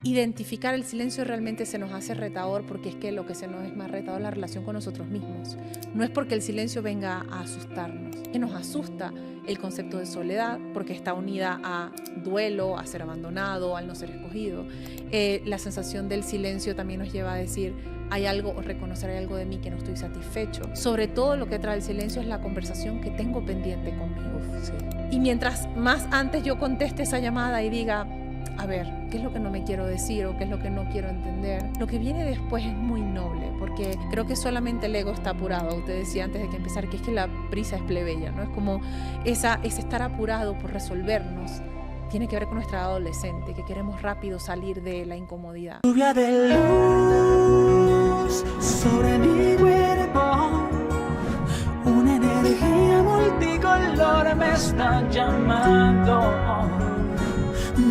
Identificar el silencio realmente se nos hace retador porque es que lo que se nos es más retador es la relación con nosotros mismos. No es porque el silencio venga a asustarnos, que nos asusta el concepto de soledad porque está unida a duelo, a ser abandonado, al no ser escogido. La sensación del silencio también nos lleva a decir hay algo o reconocer hay algo de mí que no estoy satisfecho. Sobre todo lo que trae el silencio es la conversación que tengo pendiente conmigo. Sí. Y mientras más antes yo conteste esa llamada y diga, a ver, ¿qué es lo que no me quiero decir o qué es lo que no quiero entender? Lo que viene después es muy noble, porque creo que solamente el ego está apurado. Usted decía antes de que empezar que es que la prisa es plebeya, ¿no? Es como ese estar apurado por resolvernos. Tiene que ver con nuestra adolescente, que queremos rápido salir de la incomodidad. Lluvia de luz sobre mi cuerpo, una energía multicolor me está llamando.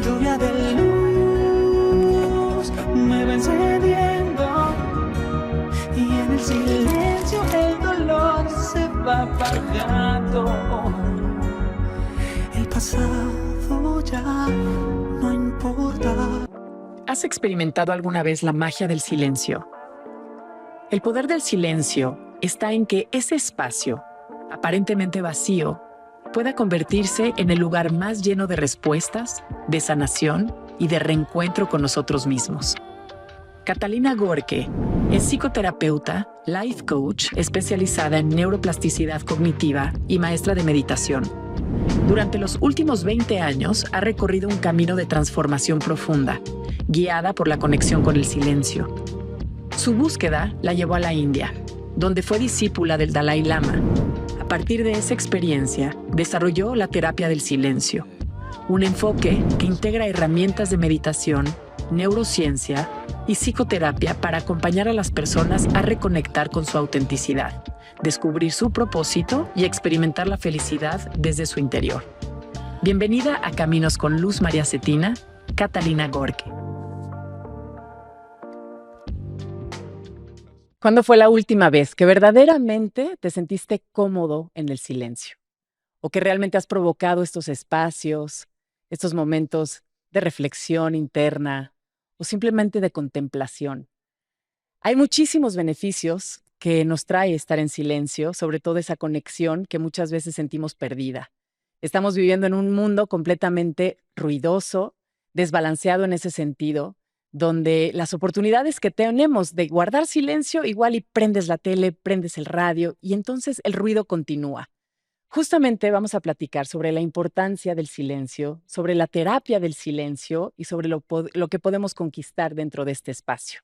Lluvia de luz me va encendiendo y en el silencio el dolor se va apagando. El pasado ya no importa. ¿Has experimentado alguna vez la magia del silencio? El poder del silencio está en que ese espacio, aparentemente vacío, pueda convertirse en el lugar más lleno de respuestas, de sanación y de reencuentro con nosotros mismos. Catalina Gorke es psicoterapeuta, life coach especializada en neuroplasticidad cognitiva y maestra de meditación. Durante los últimos 20 años ha recorrido un camino de transformación profunda, guiada por la conexión con el silencio. Su búsqueda la llevó a la India, donde fue discípula del Dalai Lama. A partir de esa experiencia, desarrolló la terapia del silencio, un enfoque que integra herramientas de meditación, neurociencia y psicoterapia para acompañar a las personas a reconectar con su autenticidad, descubrir su propósito y experimentar la felicidad desde su interior. Bienvenida a Caminos con Luz María Cetina, Catalina Gorke. ¿Cuándo fue la última vez que verdaderamente te sentiste cómodo en el silencio? ¿O que realmente has provocado estos espacios, estos momentos de reflexión interna o simplemente de contemplación? Hay muchísimos beneficios que nos trae estar en silencio, sobre todo esa conexión que muchas veces sentimos perdida. Estamos viviendo en un mundo completamente ruidoso, desbalanceado en ese sentido, donde las oportunidades que tenemos de guardar silencio, igual y prendes la tele, prendes el radio y entonces el ruido continúa. Justamente vamos a platicar sobre la importancia del silencio, sobre la terapia del silencio y sobre lo que podemos conquistar dentro de este espacio.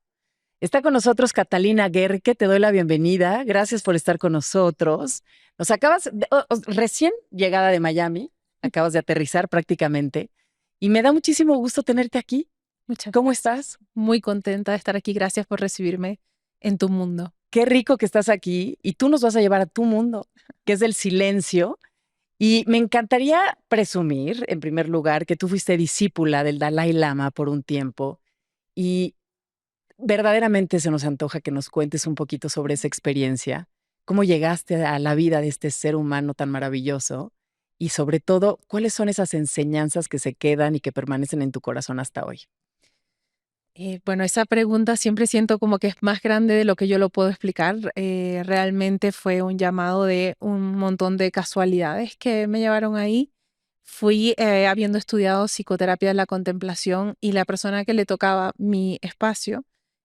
Está con nosotros Catalina Gorke, te doy la bienvenida. Gracias por estar con nosotros. Nos acabas, recién llegada de Miami, acabas de aterrizar prácticamente y me da muchísimo gusto tenerte aquí. Muchas ¿Cómo estás? Muy contenta de estar aquí. Gracias por recibirme en tu mundo. Qué rico que estás aquí y tú nos vas a llevar a tu mundo, que es el silencio. Y me encantaría presumir, en primer lugar, que tú fuiste discípula del Dalai Lama por un tiempo y verdaderamente se nos antoja que nos cuentes un poquito sobre esa experiencia, cómo llegaste a la vida de este ser humano tan maravilloso y sobre todo, cuáles son esas enseñanzas que se quedan y que permanecen en tu corazón hasta hoy. Bueno, esa pregunta siempre siento como que es más grande de lo que yo lo puedo explicar. Realmente fue un llamado de un montón de casualidades que me llevaron ahí. Fui habiendo estudiado psicoterapia de la contemplación y la persona que le tocaba mi espacio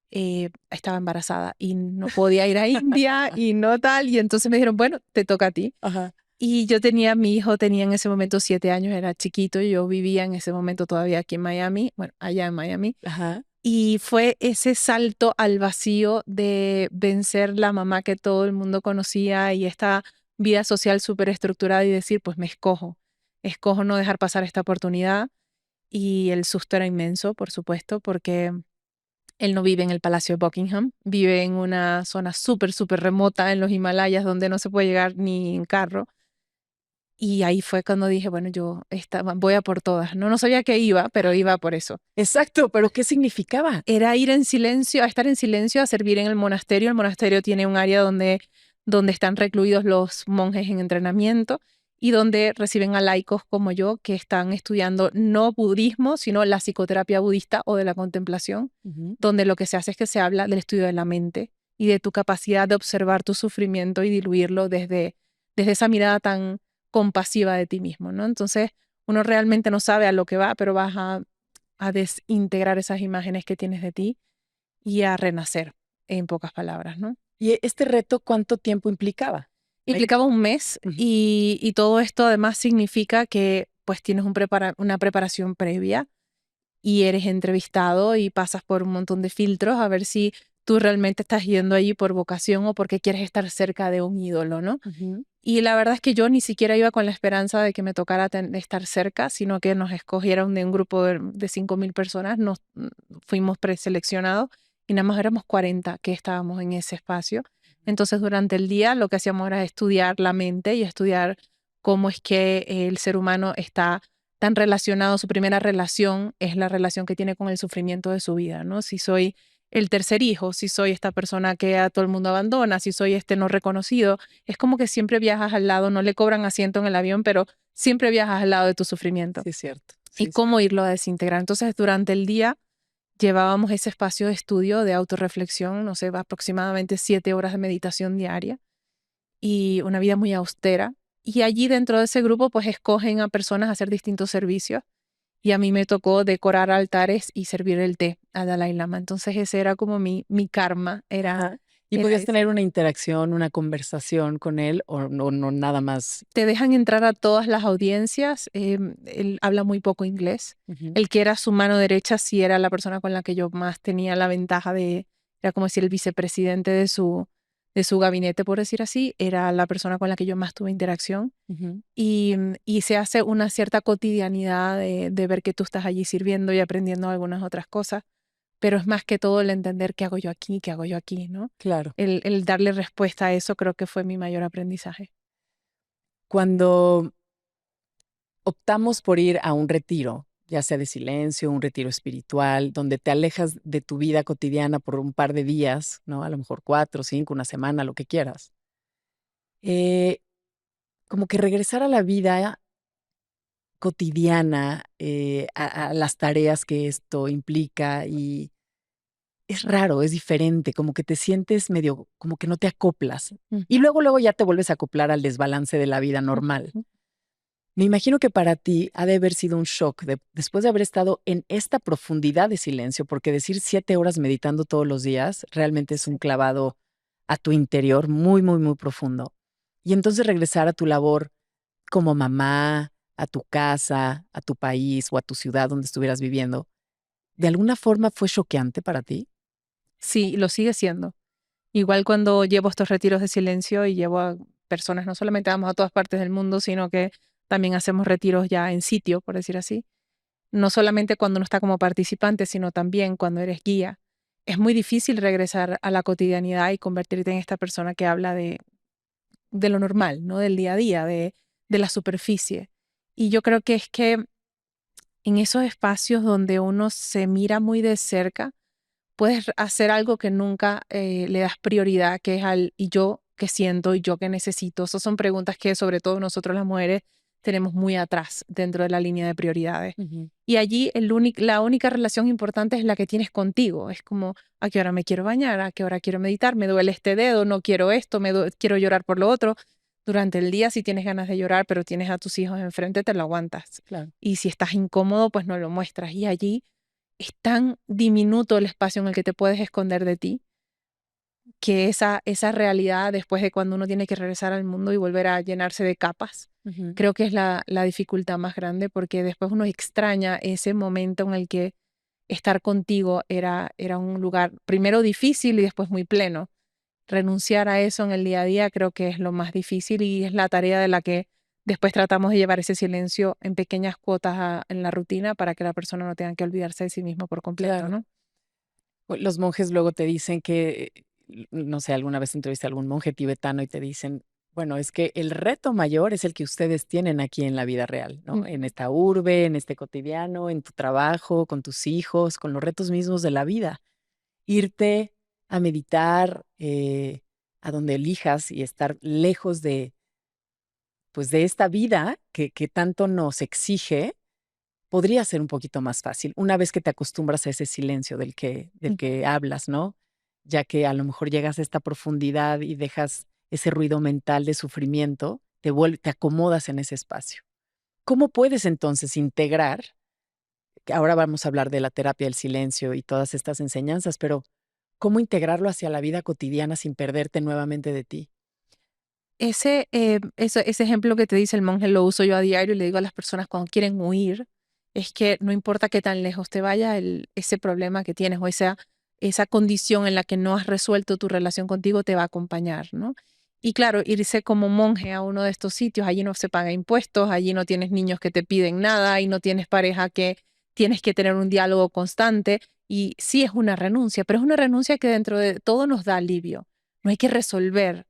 estaba embarazada y no podía ir a India y no tal. Y entonces me dijeron, bueno, te toca a ti. Ajá. Y yo mi hijo tenía en ese momento 7 años, era chiquito. Yo vivía en ese momento todavía aquí en Miami, bueno, allá en Miami. Ajá. Y fue ese salto al vacío de vencer la mamá que todo el mundo conocía y esta vida social súper estructurada y decir, pues me escojo no dejar pasar esta oportunidad. Y el susto era inmenso, por supuesto, porque él no vive en el Palacio de Buckingham, vive en una zona súper, súper remota en los Himalayas donde no se puede llegar ni en carro. Y ahí fue cuando dije, bueno, voy a por todas. No sabía que iba, pero iba por eso. Exacto, pero ¿qué significaba? Era ir en silencio, a estar en silencio, a servir en el monasterio. El monasterio tiene un área donde están recluidos los monjes en entrenamiento y donde reciben a laicos como yo que están estudiando no budismo, sino la psicoterapia budista o de la contemplación, donde lo que se hace es que se habla del estudio de la mente y de tu capacidad de observar tu sufrimiento y diluirlo desde esa mirada tan compasiva de ti mismo, ¿no? Entonces, uno realmente no sabe a lo que va, pero vas a desintegrar esas imágenes que tienes de ti y a renacer, en pocas palabras, ¿no? ¿Y este reto cuánto tiempo implicaba? Implicaba un mes y todo esto además significa que pues tienes una preparación previa y eres entrevistado y pasas por un montón de filtros a ver si tú realmente estás yendo allí por vocación o porque quieres estar cerca de un ídolo, ¿no? Y la verdad es que yo ni siquiera iba con la esperanza de que me tocara estar cerca, sino que nos escogieron de un grupo de 5.000 personas, fuimos preseleccionados y nada más éramos 40 que estábamos en ese espacio. Entonces durante el día lo que hacíamos era estudiar la mente y estudiar cómo es que el ser humano está tan relacionado, su primera relación es la relación que tiene con el sufrimiento de su vida, ¿no? Si soy el tercer hijo, si soy esta persona que a todo el mundo abandona, si soy este no reconocido, es como que siempre viajas al lado, no le cobran asiento en el avión, pero siempre viajas al lado de tu sufrimiento. Sí, es cierto. Y cómo irlo a desintegrar. Entonces, durante el día llevábamos ese espacio de estudio, de autorreflexión, no sé, aproximadamente 7 horas de meditación diaria y una vida muy austera. Y allí dentro de ese grupo, pues escogen a personas a hacer distintos servicios. Y a mí me tocó decorar altares y servir el té a Dalai Lama. Entonces ese era como mi karma. ¿Y podías tener una interacción, una conversación con él o no nada más? Te dejan entrar a todas las audiencias. Él habla muy poco inglés. El que era su mano derecha sí era la persona con la que yo más tenía la ventaja era como decir el vicepresidente de su gabinete, por decir así. Era la persona con la que yo más tuve interacción. Y se hace una cierta cotidianidad de ver que tú estás allí sirviendo y aprendiendo algunas otras cosas, pero es más que todo el entender qué hago yo aquí, ¿no? Claro. El darle respuesta a eso creo que fue mi mayor aprendizaje. Cuando optamos por ir a un retiro, ya sea de silencio, un retiro espiritual, donde te alejas de tu vida cotidiana por un par de días, ¿no? A lo mejor 4, 5, una semana, lo que quieras. Como que regresar a la vida cotidiana, a las tareas que esto implica y es raro, es diferente, como que te sientes medio, como que no te acoplas. Y luego ya te vuelves a acoplar al desbalance de la vida normal. Me imagino que para ti ha de haber sido un shock después de haber estado en esta profundidad de silencio, porque decir 7 horas meditando todos los días realmente es un clavado a tu interior muy, muy, muy profundo. Y entonces regresar a tu labor como mamá, a tu casa, a tu país o a tu ciudad donde estuvieras viviendo, ¿de alguna forma fue choqueante para ti? Sí, lo sigue siendo. Igual cuando llevo estos retiros de silencio y llevo a personas, no solamente vamos a todas partes del mundo, sino que también hacemos retiros ya en sitio, por decir así. No solamente cuando uno está como participante, sino también cuando eres guía. Es muy difícil regresar a la cotidianidad y convertirte en esta persona que habla de lo normal, ¿no? Del día a día, de la superficie. Y yo creo que es que en esos espacios donde uno se mira muy de cerca, puedes hacer algo que nunca le das prioridad, que es al y yo qué siento y yo qué necesito. Esas son preguntas que sobre todo nosotros las mujeres tenemos muy atrás dentro de la línea de prioridades. Y allí la única relación importante es la que tienes contigo. Es como, ¿a qué hora me quiero bañar? ¿A qué hora quiero meditar? ¿Me duele este dedo? ¿No quiero esto? ¿Quiero llorar por lo otro? Durante el día, si tienes ganas de llorar, pero tienes a tus hijos enfrente, te lo aguantas. Claro. Y si estás incómodo, pues no lo muestras. Y allí es tan diminuto el espacio en el que te puedes esconder de ti, que esa realidad después de cuando uno tiene que regresar al mundo y volver a llenarse de capas, creo que es la dificultad más grande, porque después uno extraña ese momento en el que estar contigo era un lugar primero difícil y después muy pleno. Renunciar a eso en el día a día creo que es lo más difícil y es la tarea de la que después tratamos de llevar ese silencio en pequeñas cuotas en la rutina para que la persona no tenga que olvidarse de sí mismo por completo, Claro. ¿no? Los monjes luego te dicen que, no sé, alguna vez entrevisté a algún monje tibetano y te dicen, bueno, es que el reto mayor es el que ustedes tienen aquí en la vida real, ¿no? En esta urbe, en este cotidiano, en tu trabajo, con tus hijos, con los retos mismos de la vida. Irte a meditar a donde elijas y estar lejos de pues de esta vida que tanto nos exige, podría ser un poquito más fácil una vez que te acostumbras a ese silencio del que hablas, ¿no? Ya que a lo mejor llegas a esta profundidad y dejas ese ruido mental de sufrimiento, te acomodas en ese espacio. ¿Cómo puedes entonces integrar? Que ahora vamos a hablar de la terapia del silencio y todas estas enseñanzas, pero ¿cómo integrarlo hacia la vida cotidiana sin perderte nuevamente de ti? Ese ejemplo que te dice el monje lo uso yo a diario y le digo a las personas cuando quieren huir, es que no importa qué tan lejos te vaya ese problema que tienes o esa condición en la que no has resuelto tu relación contigo te va a acompañar, ¿no? Y claro, irse como monje a uno de estos sitios, allí no se paga impuestos, allí no tienes niños que te piden nada y no tienes pareja que tienes que tener un diálogo constante. Y sí es una renuncia, pero es una renuncia que dentro de todo nos da alivio. No hay que resolver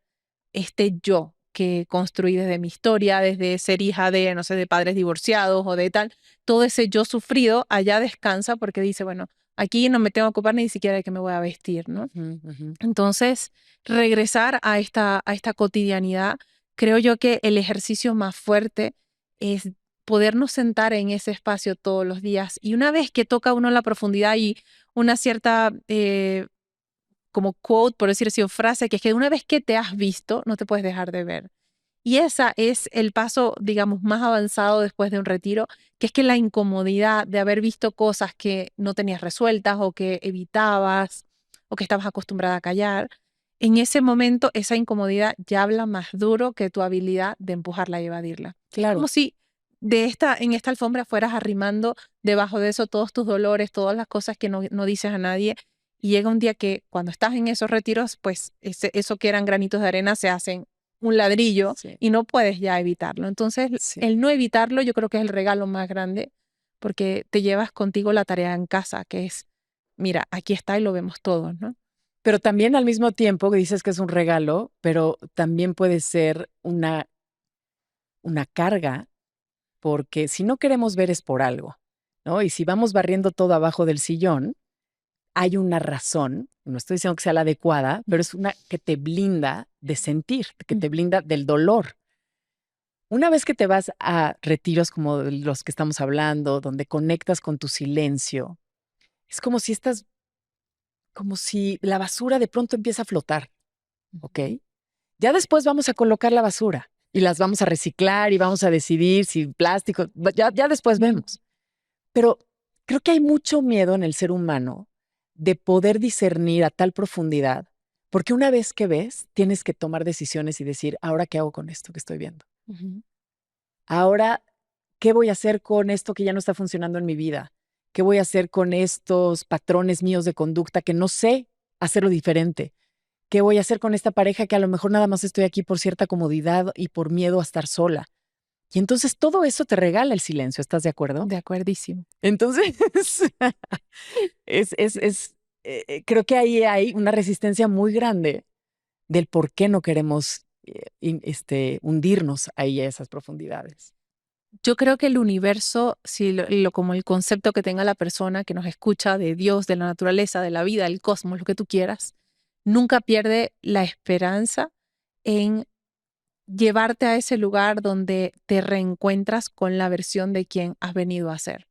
este yo que construí desde mi historia, desde ser hija de, no sé, de padres divorciados o de tal, todo ese yo sufrido allá descansa porque dice, bueno, aquí no me tengo que ocupar ni siquiera de que me voy a vestir, ¿no? Ujú, ujú. Entonces, regresar a esta cotidianidad, creo yo que el ejercicio más fuerte es podernos sentar en ese espacio todos los días. Y una vez que toca uno la profundidad y una cierta como quote, por decir así, o frase, que es que una vez que te has visto, no te puedes dejar de ver. Y esa es el paso, digamos, más avanzado después de un retiro, que es que la incomodidad de haber visto cosas que no tenías resueltas o que evitabas o que estabas acostumbrada a callar, en ese momento esa incomodidad ya habla más duro que tu habilidad de empujarla y evadirla. Es como Claro. si en esta alfombra fueras arrimando debajo de eso todos tus dolores, todas las cosas que no dices a nadie. Y llega un día que cuando estás en esos retiros, pues eso que eran granitos de arena se hacen un ladrillo Sí, y no puedes ya evitarlo. Entonces, sí. el no evitarlo yo creo que es el regalo más grande porque te llevas contigo la tarea en casa, que es, mira, aquí está y lo vemos todos, ¿no? Pero también al mismo tiempo que dices que es un regalo, pero también puede ser una carga, porque si no queremos ver es por algo, ¿no? Y si vamos barriendo todo abajo del sillón, hay una razón, no estoy diciendo que sea la adecuada, pero es una que te blinda de sentir, que te blinda del dolor. Una vez que te vas a retiros como de los que estamos hablando, donde conectas con tu silencio, es como si la basura de pronto empieza a flotar, ¿ok? Ya después vamos a colocar la basura y las vamos a reciclar y vamos a decidir si plástico, ya después vemos. Pero creo que hay mucho miedo en el ser humano de poder discernir a tal profundidad, porque una vez que ves, tienes que tomar decisiones y decir, ¿ahora qué hago con esto que estoy viendo? Ujú. Ahora, ¿qué voy a hacer con esto que ya no está funcionando en mi vida? ¿Qué voy a hacer con estos patrones míos de conducta que no sé hacerlo diferente? ¿Qué voy a hacer con esta pareja que a lo mejor nada más estoy aquí por cierta comodidad y por miedo a estar sola? Y entonces todo eso te regala el silencio, ¿estás de acuerdo? De acuerdísimo. Entonces, creo que ahí hay una resistencia muy grande del por qué no queremos hundirnos ahí a esas profundidades. Yo creo que el universo, si como el concepto que tenga la persona que nos escucha de Dios, de la naturaleza, de la vida, del cosmos, lo que tú quieras, nunca pierde la esperanza en llevarte a ese lugar donde te reencuentras con la versión de quien has venido a ser.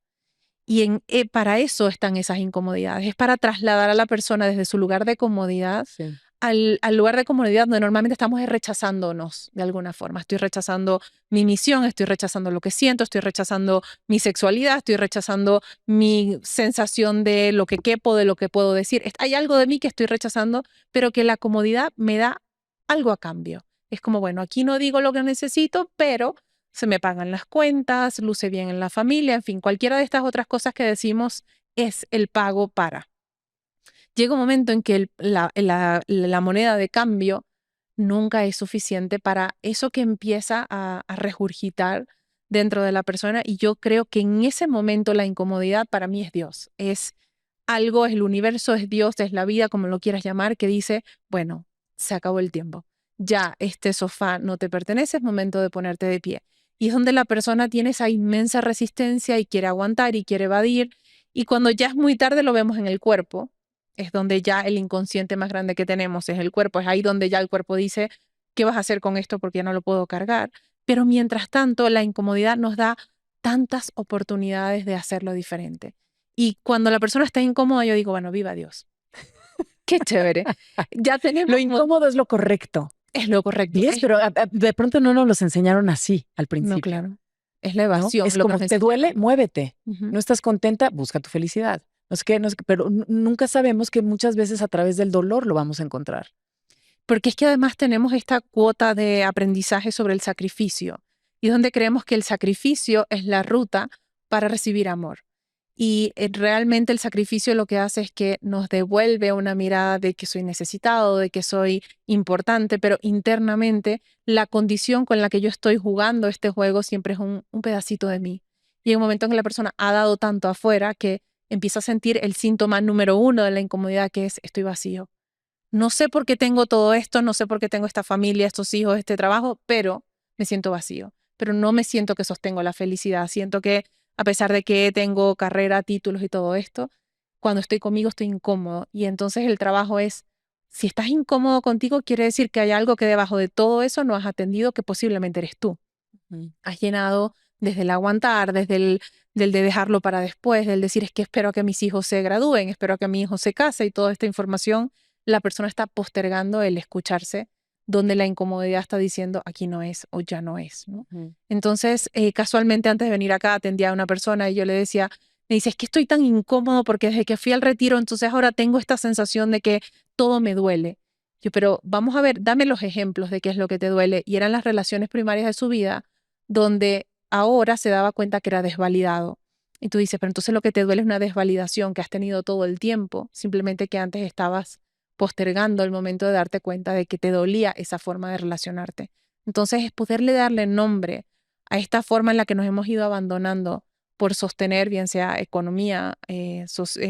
Y para eso están esas incomodidades, es para trasladar a la persona desde su lugar de comodidad Sí. al lugar de comodidad donde normalmente estamos rechazándonos de alguna forma. Estoy rechazando mi misión, estoy rechazando lo que siento, estoy rechazando mi sexualidad, estoy rechazando mi sensación de lo que quepo, de lo que puedo decir. Hay algo de mí que estoy rechazando, pero que la comodidad me da algo a cambio. Es como, bueno, aquí no digo lo que necesito, pero se me pagan las cuentas, luce bien en la familia, en fin, cualquiera de estas otras cosas que decimos es el pago para. Llega un momento en que la moneda de cambio nunca es suficiente para eso que empieza a regurgitar dentro de la persona y yo creo que en ese momento la incomodidad para mí es Dios, es algo, es el universo, es Dios, es la vida, como lo quieras llamar, que dice, bueno, se acabó el tiempo, ya este sofá no te pertenece, es momento de ponerte de pie. Y es donde la persona tiene esa inmensa resistencia y quiere aguantar y quiere evadir y cuando ya es muy tarde lo vemos en el cuerpo, es donde ya el inconsciente más grande que tenemos es el cuerpo, es ahí donde ya el cuerpo dice, ¿qué vas a hacer con esto? Porque ya no lo puedo cargar. pero mientras tanto la incomodidad nos da tantas oportunidades de hacerlo diferente. Y cuando la persona está incómoda, yo digo, bueno, viva Dios. Qué chévere. Ya tenemos... Lo incómodo es lo correcto. Es lo correcto. ¿Ves? Pero de pronto no nos los enseñaron así al principio. No, claro. Es la ¿No? evasión. Es lo que como, nos te duele, enseñaron. muévete. Ujú. No estás contenta, busca tu felicidad. No sé qué, no sé qué, pero nunca sabemos que muchas veces a través del dolor lo vamos a encontrar. Porque es que además tenemos esta cuota de aprendizaje sobre el sacrificio y donde creemos que el sacrificio es la ruta para recibir amor. Y realmente el sacrificio lo que hace es que nos devuelve una mirada de que soy necesitado, de que soy importante, pero internamente la condición con la que yo estoy jugando este juego siempre es un pedacito de mí. Y hay un momento en que la persona ha dado tanto afuera que empieza a sentir el síntoma número uno de la incomodidad, que es estoy vacío. No sé por qué tengo todo esto, no sé por qué tengo esta familia, estos hijos, este trabajo, pero me siento vacío. Pero no me siento que sostengo la felicidad. Siento que a pesar de que tengo carrera, títulos y todo esto, cuando estoy conmigo estoy incómodo. Y entonces el trabajo es, si estás incómodo contigo, quiere decir que hay algo que debajo de todo eso no has atendido, que posiblemente eres tú. Has llenado desde el aguantar, desde el del de dejarlo para después, del decir es que espero a que mis hijos se gradúen, espero a que mi hijo se case y toda esta información, la persona está postergando el escucharse, donde la incomodidad está diciendo aquí no es o ya no es, ¿no? Entonces, casualmente antes de venir acá atendía a una persona y yo le decía, me dice, es que estoy tan incómodo porque desde que fui al retiro, entonces ahora tengo esta sensación de que todo me duele. Yo, pero vamos a ver, dame los ejemplos de qué es lo que te duele. Y eran las relaciones primarias de su vida, donde ahora se daba cuenta que era desvalidado. Y tú dices, pero entonces lo que te duele es una desvalidación que has tenido todo el tiempo, simplemente que antes estabas postergando el momento de darte cuenta de que te dolía esa forma de relacionarte. Entonces es poderle darle nombre a esta forma en la que nos hemos ido abandonando por sostener, bien sea economía,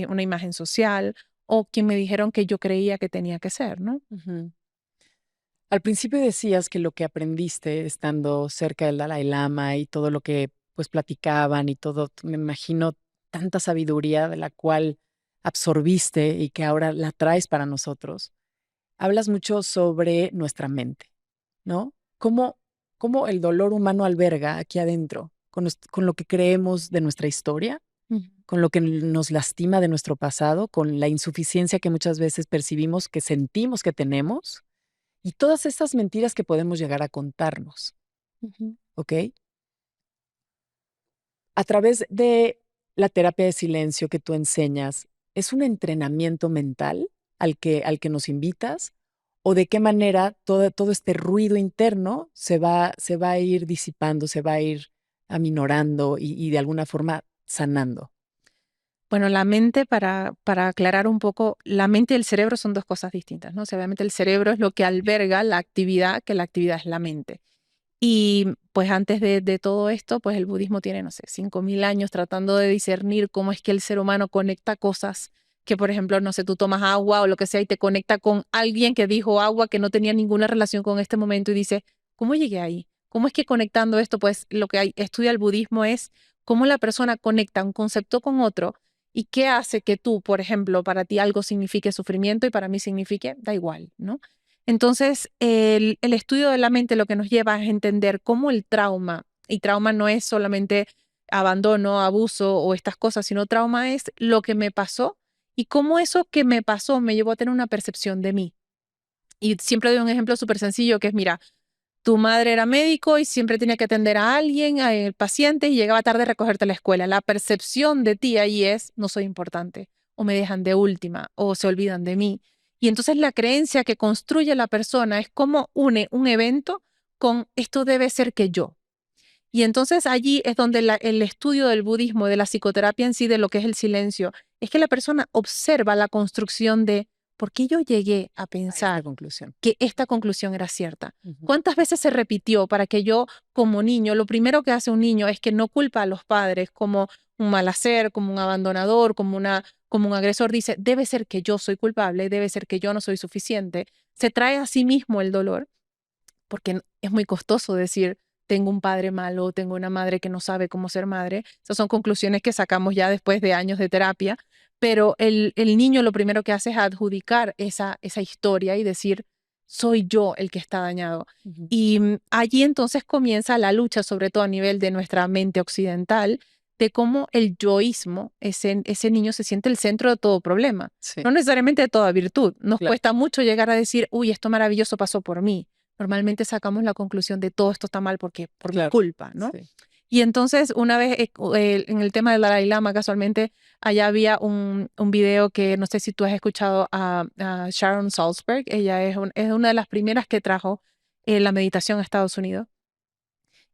una imagen social o quien me dijeron que yo creía que tenía que ser, ¿no? Al principio decías que lo que aprendiste estando cerca del Dalai Lama y todo lo que pues platicaban y todo, me imagino tanta sabiduría de la cual absorbiste y que ahora la traes para nosotros. Hablas mucho sobre nuestra mente, ¿no? ¿Cómo el dolor humano alberga aquí adentro con lo que creemos de nuestra historia, con lo que nos lastima de nuestro pasado, con la insuficiencia que muchas veces percibimos, que sentimos que tenemos? Y todas estas mentiras que podemos llegar a contarnos, ¿ok? A través de la terapia de silencio que tú enseñas, ¿es un entrenamiento mental al que nos invitas? ¿O de qué manera todo este ruido interno se va a ir disipando, se va a ir aminorando y de alguna forma sanando? Bueno, la mente, para aclarar un poco, la mente y el cerebro son dos cosas distintas, ¿no? O sea, obviamente el cerebro es lo que alberga la actividad, que la actividad es la mente. Y pues antes de todo esto, pues el budismo tiene, no sé, 5.000 años tratando de discernir cómo es que el ser humano conecta cosas que, por ejemplo, no sé, tú tomas agua o lo que sea y te conecta con alguien que dijo agua que no tenía ninguna relación con este momento y dice, ¿cómo llegué ahí? ¿Cómo es que conectando esto, pues lo que estudia el budismo es cómo la persona conecta un concepto con otro y qué hace que tú, por ejemplo, para ti algo signifique sufrimiento y para mí signifique, da igual, ¿no? Entonces, el estudio de la mente lo que nos lleva es entender cómo el trauma, y trauma no es solamente abandono, abuso o estas cosas, sino trauma es lo que me pasó y cómo eso que me pasó me llevó a tener una percepción de mí. Y siempre doy un ejemplo súper sencillo que es, mira, tu madre era médico y siempre tenía que atender a alguien, al paciente, y llegaba tarde a recogerte a la escuela. La percepción de ti ahí es, no soy importante, o me dejan de última, o se olvidan de mí. Y entonces la creencia que construye la persona es cómo une un evento con esto debe ser que yo. Y entonces allí es donde el estudio del budismo, de la psicoterapia en sí, de lo que es el silencio, es que la persona observa la construcción de por qué yo llegué a A esta pensar conclusión. que esta conclusión era cierta. ¿Cuántas veces se repitió para que yo como niño, lo primero que hace un niño es que no culpa a los padres como un mal hacer, como un abandonador, como un agresor, dice, debe ser que yo soy culpable, debe ser que yo no soy suficiente. Se trae a sí mismo el dolor porque es muy costoso decir, tengo un padre malo, tengo una madre que no sabe cómo ser madre. Esas son conclusiones que sacamos ya después de años de terapia, pero el niño lo primero que hace es adjudicar esa historia y decir, soy yo el que está dañado. Y allí entonces comienza la lucha, sobre todo a nivel de nuestra mente occidental, de cómo el yoísmo, ese niño se siente el centro de todo problema, Sí. no necesariamente de toda virtud. Nos Claro. cuesta mucho llegar a decir, uy, esto maravilloso pasó por mí. Normalmente sacamos la conclusión de todo esto está mal por mi Claro. culpa, ¿no? Sí. Y entonces una vez en el tema del Dalai Lama, casualmente, allá había un video que no sé si tú has escuchado a Sharon Salzberg. Ella es una de las primeras que trajo la meditación a Estados Unidos.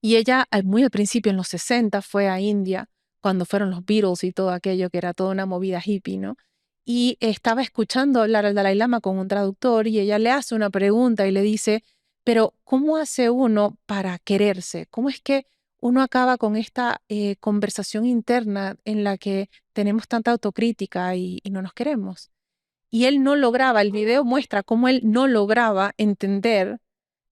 Y ella muy al principio, en los 60, fue a India, cuando fueron los Beatles y todo aquello, que era toda una movida hippie, ¿no? Y estaba escuchando hablar al Dalai Lama con un traductor y ella le hace una pregunta y le dice, pero ¿cómo hace uno para quererse? ¿Cómo es que uno acaba con esta conversación interna en la que tenemos tanta autocrítica y no nos queremos? Y él no lograba, el video muestra cómo él no lograba entender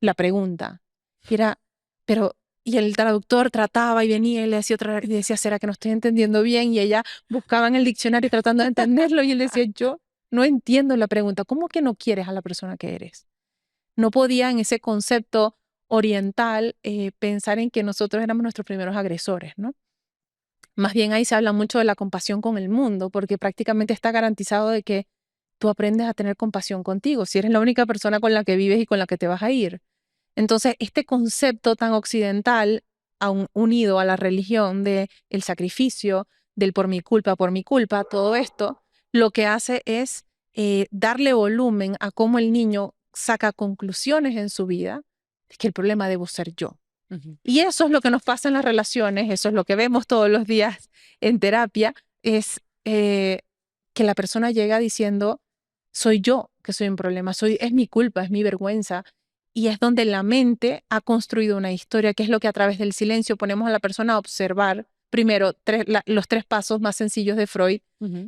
la pregunta. Y era, pero, y el traductor trataba y venía y le decía otra vez, y decía, ¿será que no estoy entendiendo bien? Y ella buscaba en el diccionario tratando de entenderlo y él decía, yo no entiendo la pregunta. ¿Cómo que no quieres a la persona que eres? No podía en ese concepto oriental pensar en que nosotros éramos nuestros primeros agresores, ¿no? Más bien ahí se habla mucho de la compasión con el mundo, porque prácticamente está garantizado de que tú aprendes a tener compasión contigo, si eres la única persona con la que vives y con la que te vas a ir. Entonces, este concepto tan occidental, unido a la religión de el sacrificio, del por mi culpa, todo esto, lo que hace es darle volumen a cómo el niño saca conclusiones en su vida, es que el problema debo ser yo. Y eso es lo que nos pasa en las relaciones, eso es lo que vemos todos los días en terapia, es que la persona llega diciendo, soy yo que soy un problema, es mi culpa, es mi vergüenza. Y es donde la mente ha construido una historia, que es lo que a través del silencio ponemos a la persona a observar. Primero, los 3 pasos más sencillos de Freud,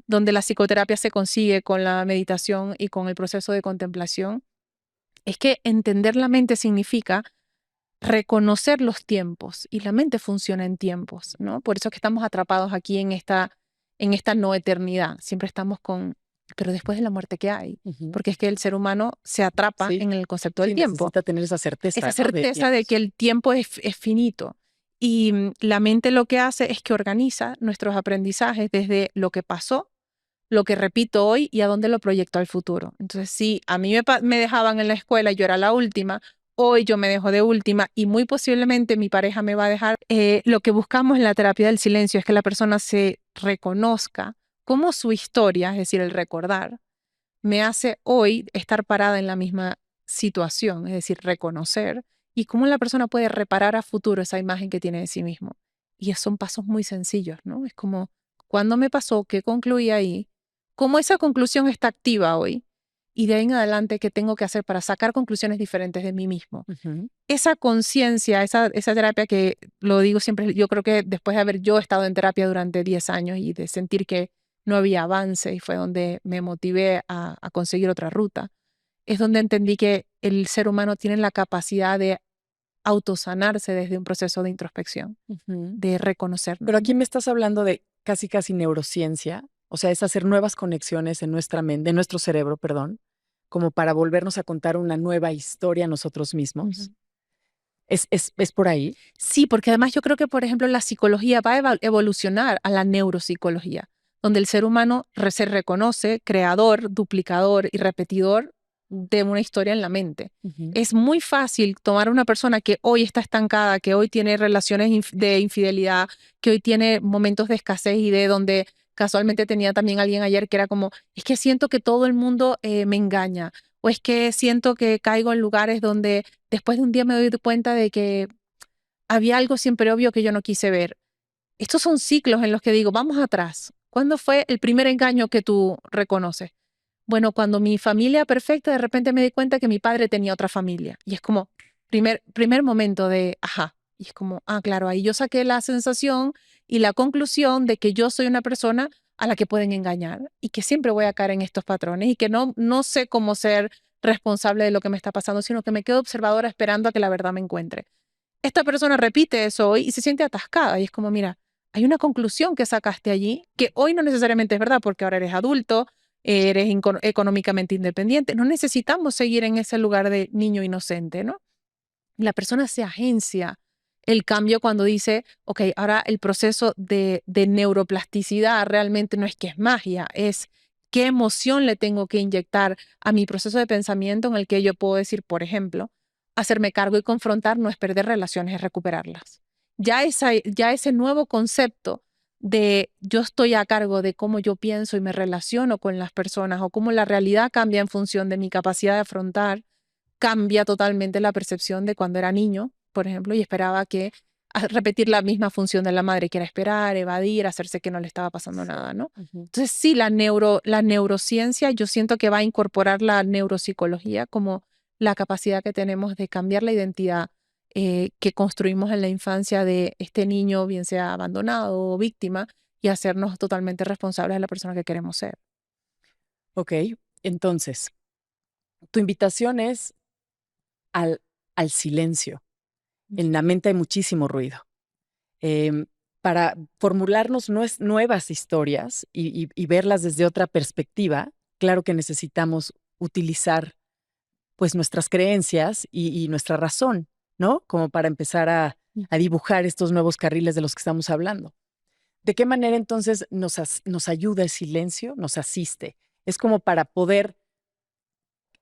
donde la psicoterapia se consigue con la meditación y con el proceso de contemplación, es que entender la mente significa reconocer los tiempos, y la mente funciona en tiempos, ¿no? Por eso es que estamos atrapados aquí en esta no eternidad. Siempre estamos pero después de la muerte, ¿qué hay? Porque es que el ser humano se atrapa en el concepto del tiempo. Necesita tener esa certeza. Esa certeza de que el tiempo es finito. Y la mente lo que hace es que organiza nuestros aprendizajes desde lo que pasó, lo que repito hoy y a dónde lo proyecto al futuro. Entonces, si a mí me dejaban en la escuela y yo era la última, hoy yo me dejo de última y muy posiblemente mi pareja me va a dejar. Lo que buscamos en la terapia del silencio es que la persona se reconozca cómo su historia, es decir, el recordar, me hace hoy estar parada en la misma situación, es decir, reconocer, y cómo la persona puede reparar a futuro esa imagen que tiene de sí mismo. Y son pasos muy sencillos, ¿no? Es como, ¿cuándo me pasó? ¿Qué concluí ahí? ¿Cómo esa conclusión está activa hoy? Y de ahí en adelante, ¿qué tengo que hacer para sacar conclusiones diferentes de mí mismo? Esa conciencia, esa terapia que lo digo siempre, yo creo que después de haber yo estado en terapia durante 10 años y de sentir que no había avance y fue donde me motivé a conseguir otra ruta, es donde entendí que el ser humano tiene la capacidad de autosanarse desde un proceso de introspección, de reconocernos. Pero aquí me estás hablando de casi neurociencia, o sea, es hacer nuevas conexiones en nuestra mente, en nuestro cerebro, perdón, como para volvernos a contar una nueva historia a nosotros mismos. ¿Es por ahí? Sí, porque además yo creo que, por ejemplo, la psicología va a evolucionar a la neuropsicología, donde el ser humano se reconoce creador, duplicador y repetidor de una historia en la mente. Es muy fácil tomar a una persona que hoy está estancada, que hoy tiene relaciones de infidelidad, que hoy tiene momentos de escasez y de donde casualmente tenía también alguien ayer que era como, es que siento que todo el mundo me engaña, o es que siento que caigo en lugares donde después de un día me doy cuenta de que había algo siempre obvio que yo no quise ver. Estos son ciclos en los que digo, vamos atrás. ¿Cuándo fue el primer engaño que tú reconoces? Bueno, cuando mi familia perfecta, de repente me di cuenta que mi padre tenía otra familia. Y es como, primer momento de, ajá. Y es como, claro, ahí yo saqué la sensación y la conclusión de que yo soy una persona a la que pueden engañar y que siempre voy a caer en estos patrones y que no sé cómo ser responsable de lo que me está pasando, sino que me quedo observadora esperando a que la verdad me encuentre. Esta persona repite eso hoy y se siente atascada y es como, mira, hay una conclusión que sacaste allí que hoy no necesariamente es verdad porque ahora eres adulto eres económicamente independiente. No necesitamos seguir en ese lugar de niño inocente, ¿no? La persona se agencia el cambio cuando dice, ok, ahora el proceso de neuroplasticidad realmente no es que es magia, es qué emoción le tengo que inyectar a mi proceso de pensamiento en el que yo puedo decir, por ejemplo, hacerme cargo y confrontar no es perder relaciones, es recuperarlas. Ya ese nuevo concepto de yo estoy a cargo de cómo yo pienso y me relaciono con las personas o cómo la realidad cambia en función de mi capacidad de afrontar, cambia totalmente la percepción de cuando era niño, por ejemplo, y esperaba que repetir la misma función de la madre, que era esperar, evadir, hacerse que no le estaba pasando nada, ¿no? Entonces, sí, la neurociencia, yo siento que va a incorporar la neuropsicología como la capacidad que tenemos de cambiar la identidad que construimos en la infancia de este niño, bien sea abandonado o víctima, y hacernos totalmente responsables de la persona que queremos ser. Ok, entonces, tu invitación es al silencio. En la mente hay muchísimo ruido. Para formularnos nuevas historias y verlas desde otra perspectiva, claro que necesitamos utilizar pues nuestras creencias y nuestra razón, ¿no? Como para empezar a dibujar estos nuevos carriles de los que estamos hablando. ¿De qué manera entonces nos ayuda el silencio, nos asiste? Es como para poder,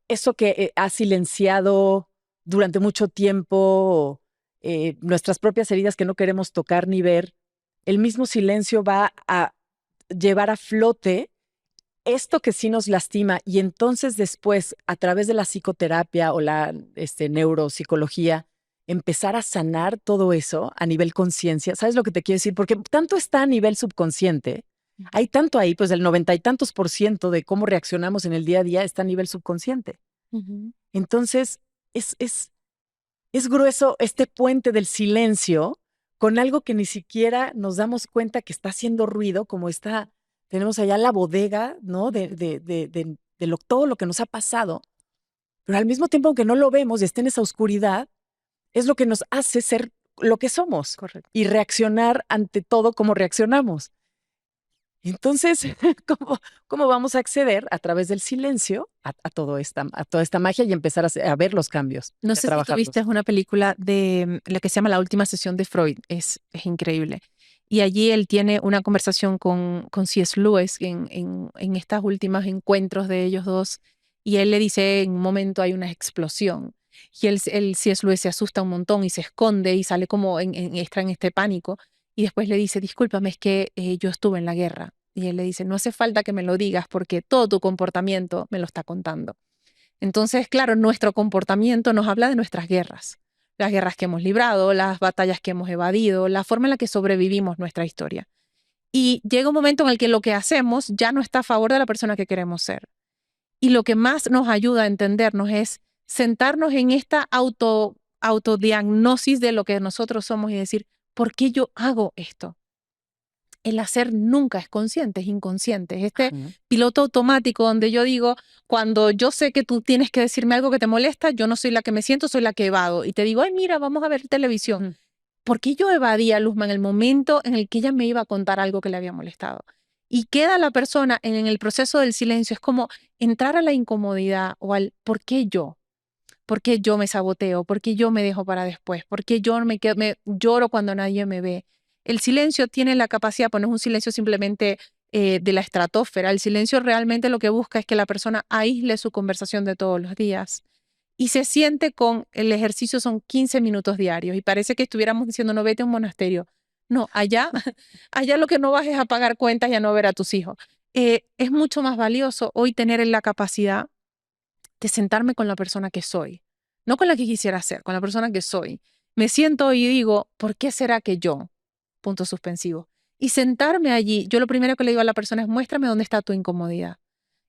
eso que ha silenciado durante mucho tiempo, nuestras propias heridas que no queremos tocar ni ver, el mismo silencio va a llevar a flote esto que sí nos lastima y entonces después, a través de la psicoterapia o la neuropsicología, empezar a sanar todo eso a nivel conciencia. ¿Sabes lo que te quiero decir? Porque tanto está a nivel subconsciente, hay tanto ahí, pues el 90 y tantos % de cómo reaccionamos en el día a día está a nivel subconsciente. Entonces, es grueso este puente del silencio con algo que ni siquiera nos damos cuenta que está haciendo ruido, como tenemos allá la bodega, ¿no? De todo lo que nos ha pasado, pero al mismo tiempo, aunque no lo vemos y esté en esa oscuridad, es lo que nos hace ser lo que somos. Correcto. Y reaccionar ante todo como reaccionamos. Entonces, ¿cómo vamos a acceder a través del silencio a toda esta magia y empezar a ver los cambios? No sé si tuviste una película de la que se llama La última sesión de Freud, es increíble. Y allí él tiene una conversación con C.S. Lewis en estas últimas encuentros de ellos dos, y él le dice, en un momento hay una explosión, y el C.S. Lewis se asusta un montón y se esconde y sale como extra en este pánico, y después le dice, discúlpame, es que yo estuve en la guerra. Y él le dice, no hace falta que me lo digas porque todo tu comportamiento me lo está contando. Entonces, claro, nuestro comportamiento nos habla de nuestras guerras, las guerras que hemos librado, las batallas que hemos evadido, la forma en la que sobrevivimos nuestra historia. Y llega un momento en el que lo que hacemos ya no está a favor de la persona que queremos ser. Y lo que más nos ayuda a entendernos es sentarnos en esta autodiagnosis de lo que nosotros somos y decir, ¿por qué yo hago esto? El hacer nunca es consciente, es inconsciente. Es este piloto automático donde yo digo, cuando yo sé que tú tienes que decirme algo que te molesta, yo no soy la que me siento, soy la que evado. Y te digo, ay, mira, vamos a ver televisión. ¿Por qué yo evadía a Luzma en el momento en el que ella me iba a contar algo que le había molestado? Y queda la persona en el proceso del silencio. Es como entrar a la incomodidad o al ¿por qué yo? ¿Por qué yo me saboteo? ¿Por qué yo me dejo para después? ¿Por qué yo me lloro cuando nadie me ve? El silencio tiene la capacidad, pues no es un silencio simplemente de la estratosfera. El silencio realmente lo que busca es que la persona aísle su conversación de todos los días y se siente con el ejercicio. Son 15 minutos diarios y parece que estuviéramos diciendo no vete a un monasterio. No, allá lo que no vas es a pagar cuentas y a no ver a tus hijos. Es mucho más valioso hoy tener la capacidad de sentarme con la persona que soy, no con la que quisiera ser, con la persona que soy. Me siento y digo, ¿por qué será que yo? Punto suspensivo. Y sentarme allí, yo lo primero que le digo a la persona es, muéstrame dónde está tu incomodidad.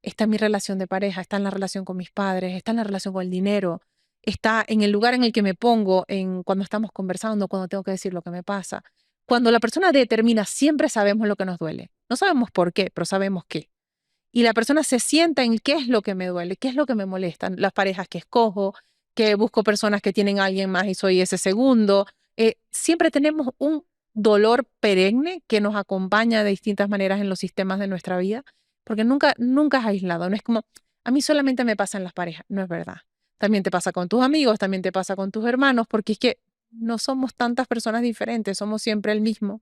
Está en mi relación de pareja, está en la relación con mis padres, está en la relación con el dinero, está en el lugar en el que me pongo cuando estamos conversando, cuando tengo que decir lo que me pasa. Cuando la persona determina, siempre sabemos lo que nos duele. No sabemos por qué, pero sabemos qué. Y la persona se sienta en qué es lo que me duele, qué es lo que me molesta, las parejas que escojo, que busco personas que tienen a alguien más y soy ese segundo. Siempre tenemos un dolor perenne que nos acompaña de distintas maneras en los sistemas de nuestra vida, porque nunca es aislado. No es como, a mí solamente me pasa en las parejas. No es verdad. También te pasa con tus amigos, también te pasa con tus hermanos, porque es que no somos tantas personas diferentes, somos siempre el mismo,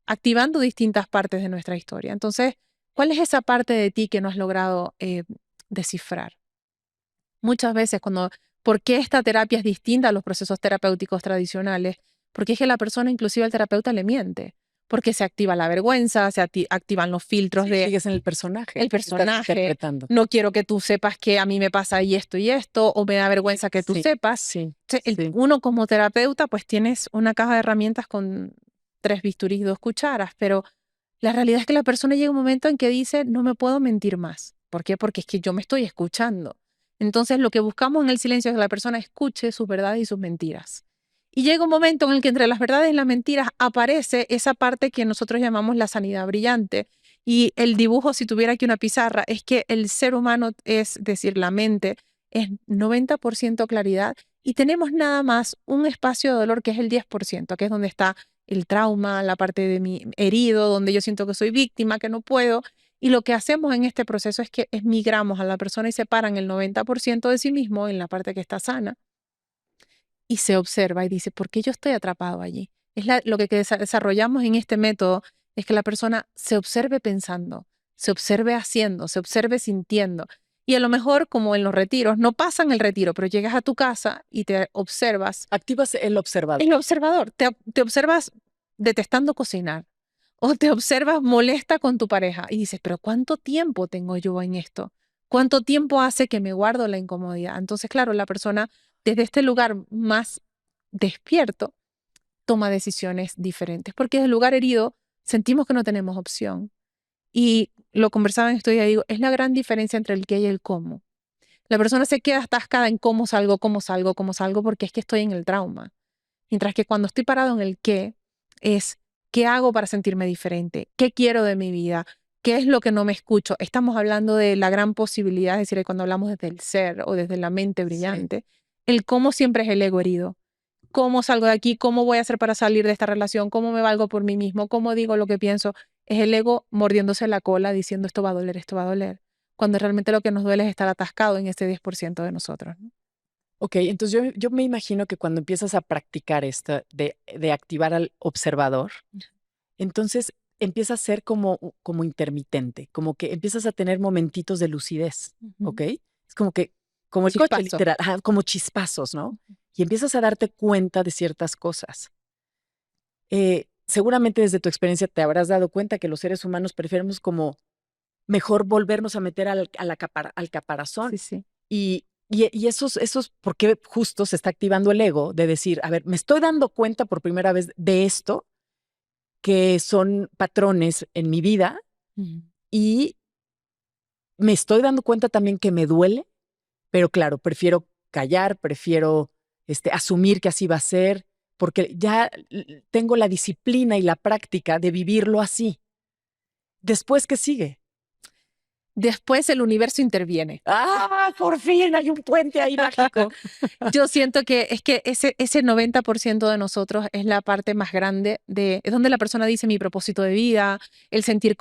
activando distintas partes de nuestra historia. Entonces, ¿cuál es esa parte de ti que no has logrado descifrar? Muchas veces ¿por qué esta terapia es distinta a los procesos terapéuticos tradicionales? Porque es que la persona, inclusive al terapeuta, le miente. Porque se activa la vergüenza, activan los filtros Sí, de sigues en el personaje. el Estás personaje. interpretando. No quiero que tú sepas que a mí me pasa y esto, o me da vergüenza que tú Sí, sepas. sí, Entonces, sí. uno como terapeuta, pues tienes una caja de herramientas con 3 bisturís y 2 cucharas, pero la realidad es que la persona llega un momento en que dice, no me puedo mentir más. ¿Por qué? Porque es que yo me estoy escuchando. Entonces, lo que buscamos en el silencio es que la persona escuche sus verdades y sus mentiras. Y llega un momento en el que entre las verdades y las mentiras aparece esa parte que nosotros llamamos la sanidad brillante. Y el dibujo, si tuviera aquí una pizarra, es que el ser humano, es decir, la mente, es 90% claridad y tenemos nada más un espacio de dolor que es el 10%, que es donde está el trauma, la parte de mi herido, donde yo siento que soy víctima, que no puedo. Y lo que hacemos en este proceso es que migramos a la persona y separan el 90% de sí mismo en la parte que está sana y se observa y dice, ¿por qué yo estoy atrapado allí? Lo que desarrollamos en este método es que la persona se observe pensando, se observe haciendo, se observe sintiendo. Y a lo mejor, como en los retiros, no pasan el retiro, pero llegas a tu casa y te observas. Activas el observador. El observador, te observas detestando cocinar o te observas molesta con tu pareja y dices, pero ¿cuánto tiempo tengo yo en esto? ¿Cuánto tiempo hace que me guardo la incomodidad? Entonces, claro, la persona desde este lugar más despierto toma decisiones diferentes, porque desde el lugar herido sentimos que no tenemos opción. Y lo conversaba en esto y digo, es la gran diferencia entre el qué y el cómo. La persona se queda atascada en cómo salgo, porque es que estoy en el trauma. Mientras que cuando estoy parado en el qué, es qué hago para sentirme diferente, qué quiero de mi vida, qué es lo que no me escucho. Estamos hablando de la gran posibilidad, es decir, cuando hablamos desde el ser o desde la mente brillante, el cómo siempre es el ego herido. ¿Cómo salgo de aquí? ¿Cómo voy a hacer para salir de esta relación? ¿Cómo me valgo por mí mismo? ¿Cómo digo lo que pienso? Es el ego mordiéndose la cola diciendo esto va a doler, esto va a doler. Cuando realmente lo que nos duele es estar atascado en ese 10% de nosotros, ¿no? Ok, entonces yo me imagino que cuando empiezas a practicar esto de activar al observador, entonces empieza a ser como intermitente, como que empiezas a tener momentitos de lucidez, ¿ok? Es como el coche, Chispazo. literal, como chispazos, ¿no? Y empiezas a darte cuenta de ciertas cosas. Seguramente desde tu experiencia te habrás dado cuenta que los seres humanos preferimos como mejor volvernos a meter al caparazón. Sí, sí. Y esos, porque justo se está activando el ego de decir, a ver, me estoy dando cuenta por primera vez de esto, que son patrones en mi vida, y me estoy dando cuenta también que me duele, pero claro, prefiero callar, prefiero asumir que así va a ser, porque ya tengo la disciplina y la práctica de vivirlo así. Después, ¿qué sigue? Después el universo interviene. ¡Ah, por fin hay un puente ahí mágico! Yo siento que es que ese 90% de nosotros es la parte más grande es donde la persona dice mi propósito de vida, el sentir,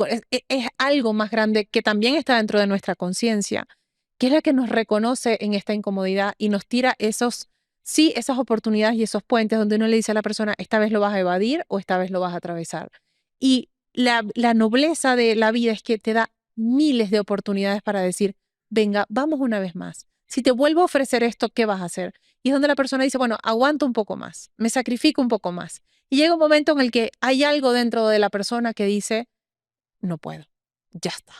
es algo más grande que también está dentro de nuestra conciencia, que es la que nos reconoce en esta incomodidad y nos tira esas oportunidades y esos puentes donde uno le dice a la persona, esta vez lo vas a evadir o esta vez lo vas a atravesar. Y la nobleza de la vida es que te da miles de oportunidades para decir, venga, vamos una vez más. Si te vuelvo a ofrecer esto, ¿qué vas a hacer? Y es donde la persona dice, bueno, aguanto un poco más, me sacrifico un poco más. Y llega un momento en el que hay algo dentro de la persona que dice, no puedo, ya está.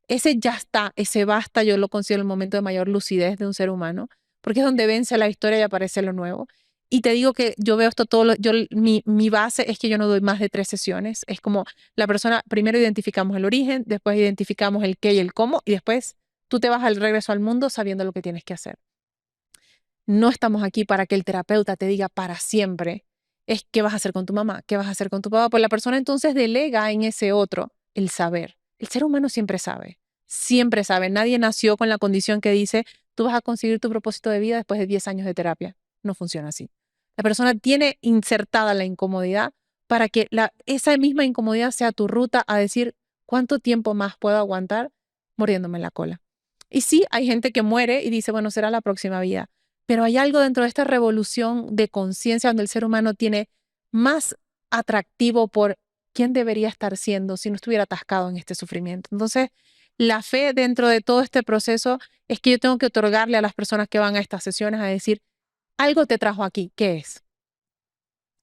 Ese ya está, ese basta, yo lo considero el momento de mayor lucidez de un ser humano, porque es donde vence la historia y aparece lo nuevo. Y te digo que yo veo esto mi base es que yo no doy más de 3 sesiones. Es como la persona, primero identificamos el origen, después identificamos el qué y el cómo, y después tú te vas al regreso al mundo sabiendo lo que tienes que hacer. No estamos aquí para que el terapeuta te diga para siempre, es qué vas a hacer con tu mamá, qué vas a hacer con tu papá. Pues la persona entonces delega en ese otro el saber. El ser humano siempre sabe, siempre sabe. Nadie nació con la condición que dice, tú vas a conseguir tu propósito de vida después de 10 años de terapia. No funciona así. La persona tiene insertada la incomodidad para que esa misma incomodidad sea tu ruta a decir, ¿cuánto tiempo más puedo aguantar mordiéndome la cola. Y sí, hay gente que muere y dice, bueno, será la próxima vida. Pero hay algo dentro de esta revolución de conciencia donde el ser humano tiene más atractivo por quién debería estar siendo si no estuviera atascado en este sufrimiento. Entonces, la fe dentro de todo este proceso es que yo tengo que otorgarle a las personas que van a estas sesiones a decir, algo te trajo aquí, ¿qué es?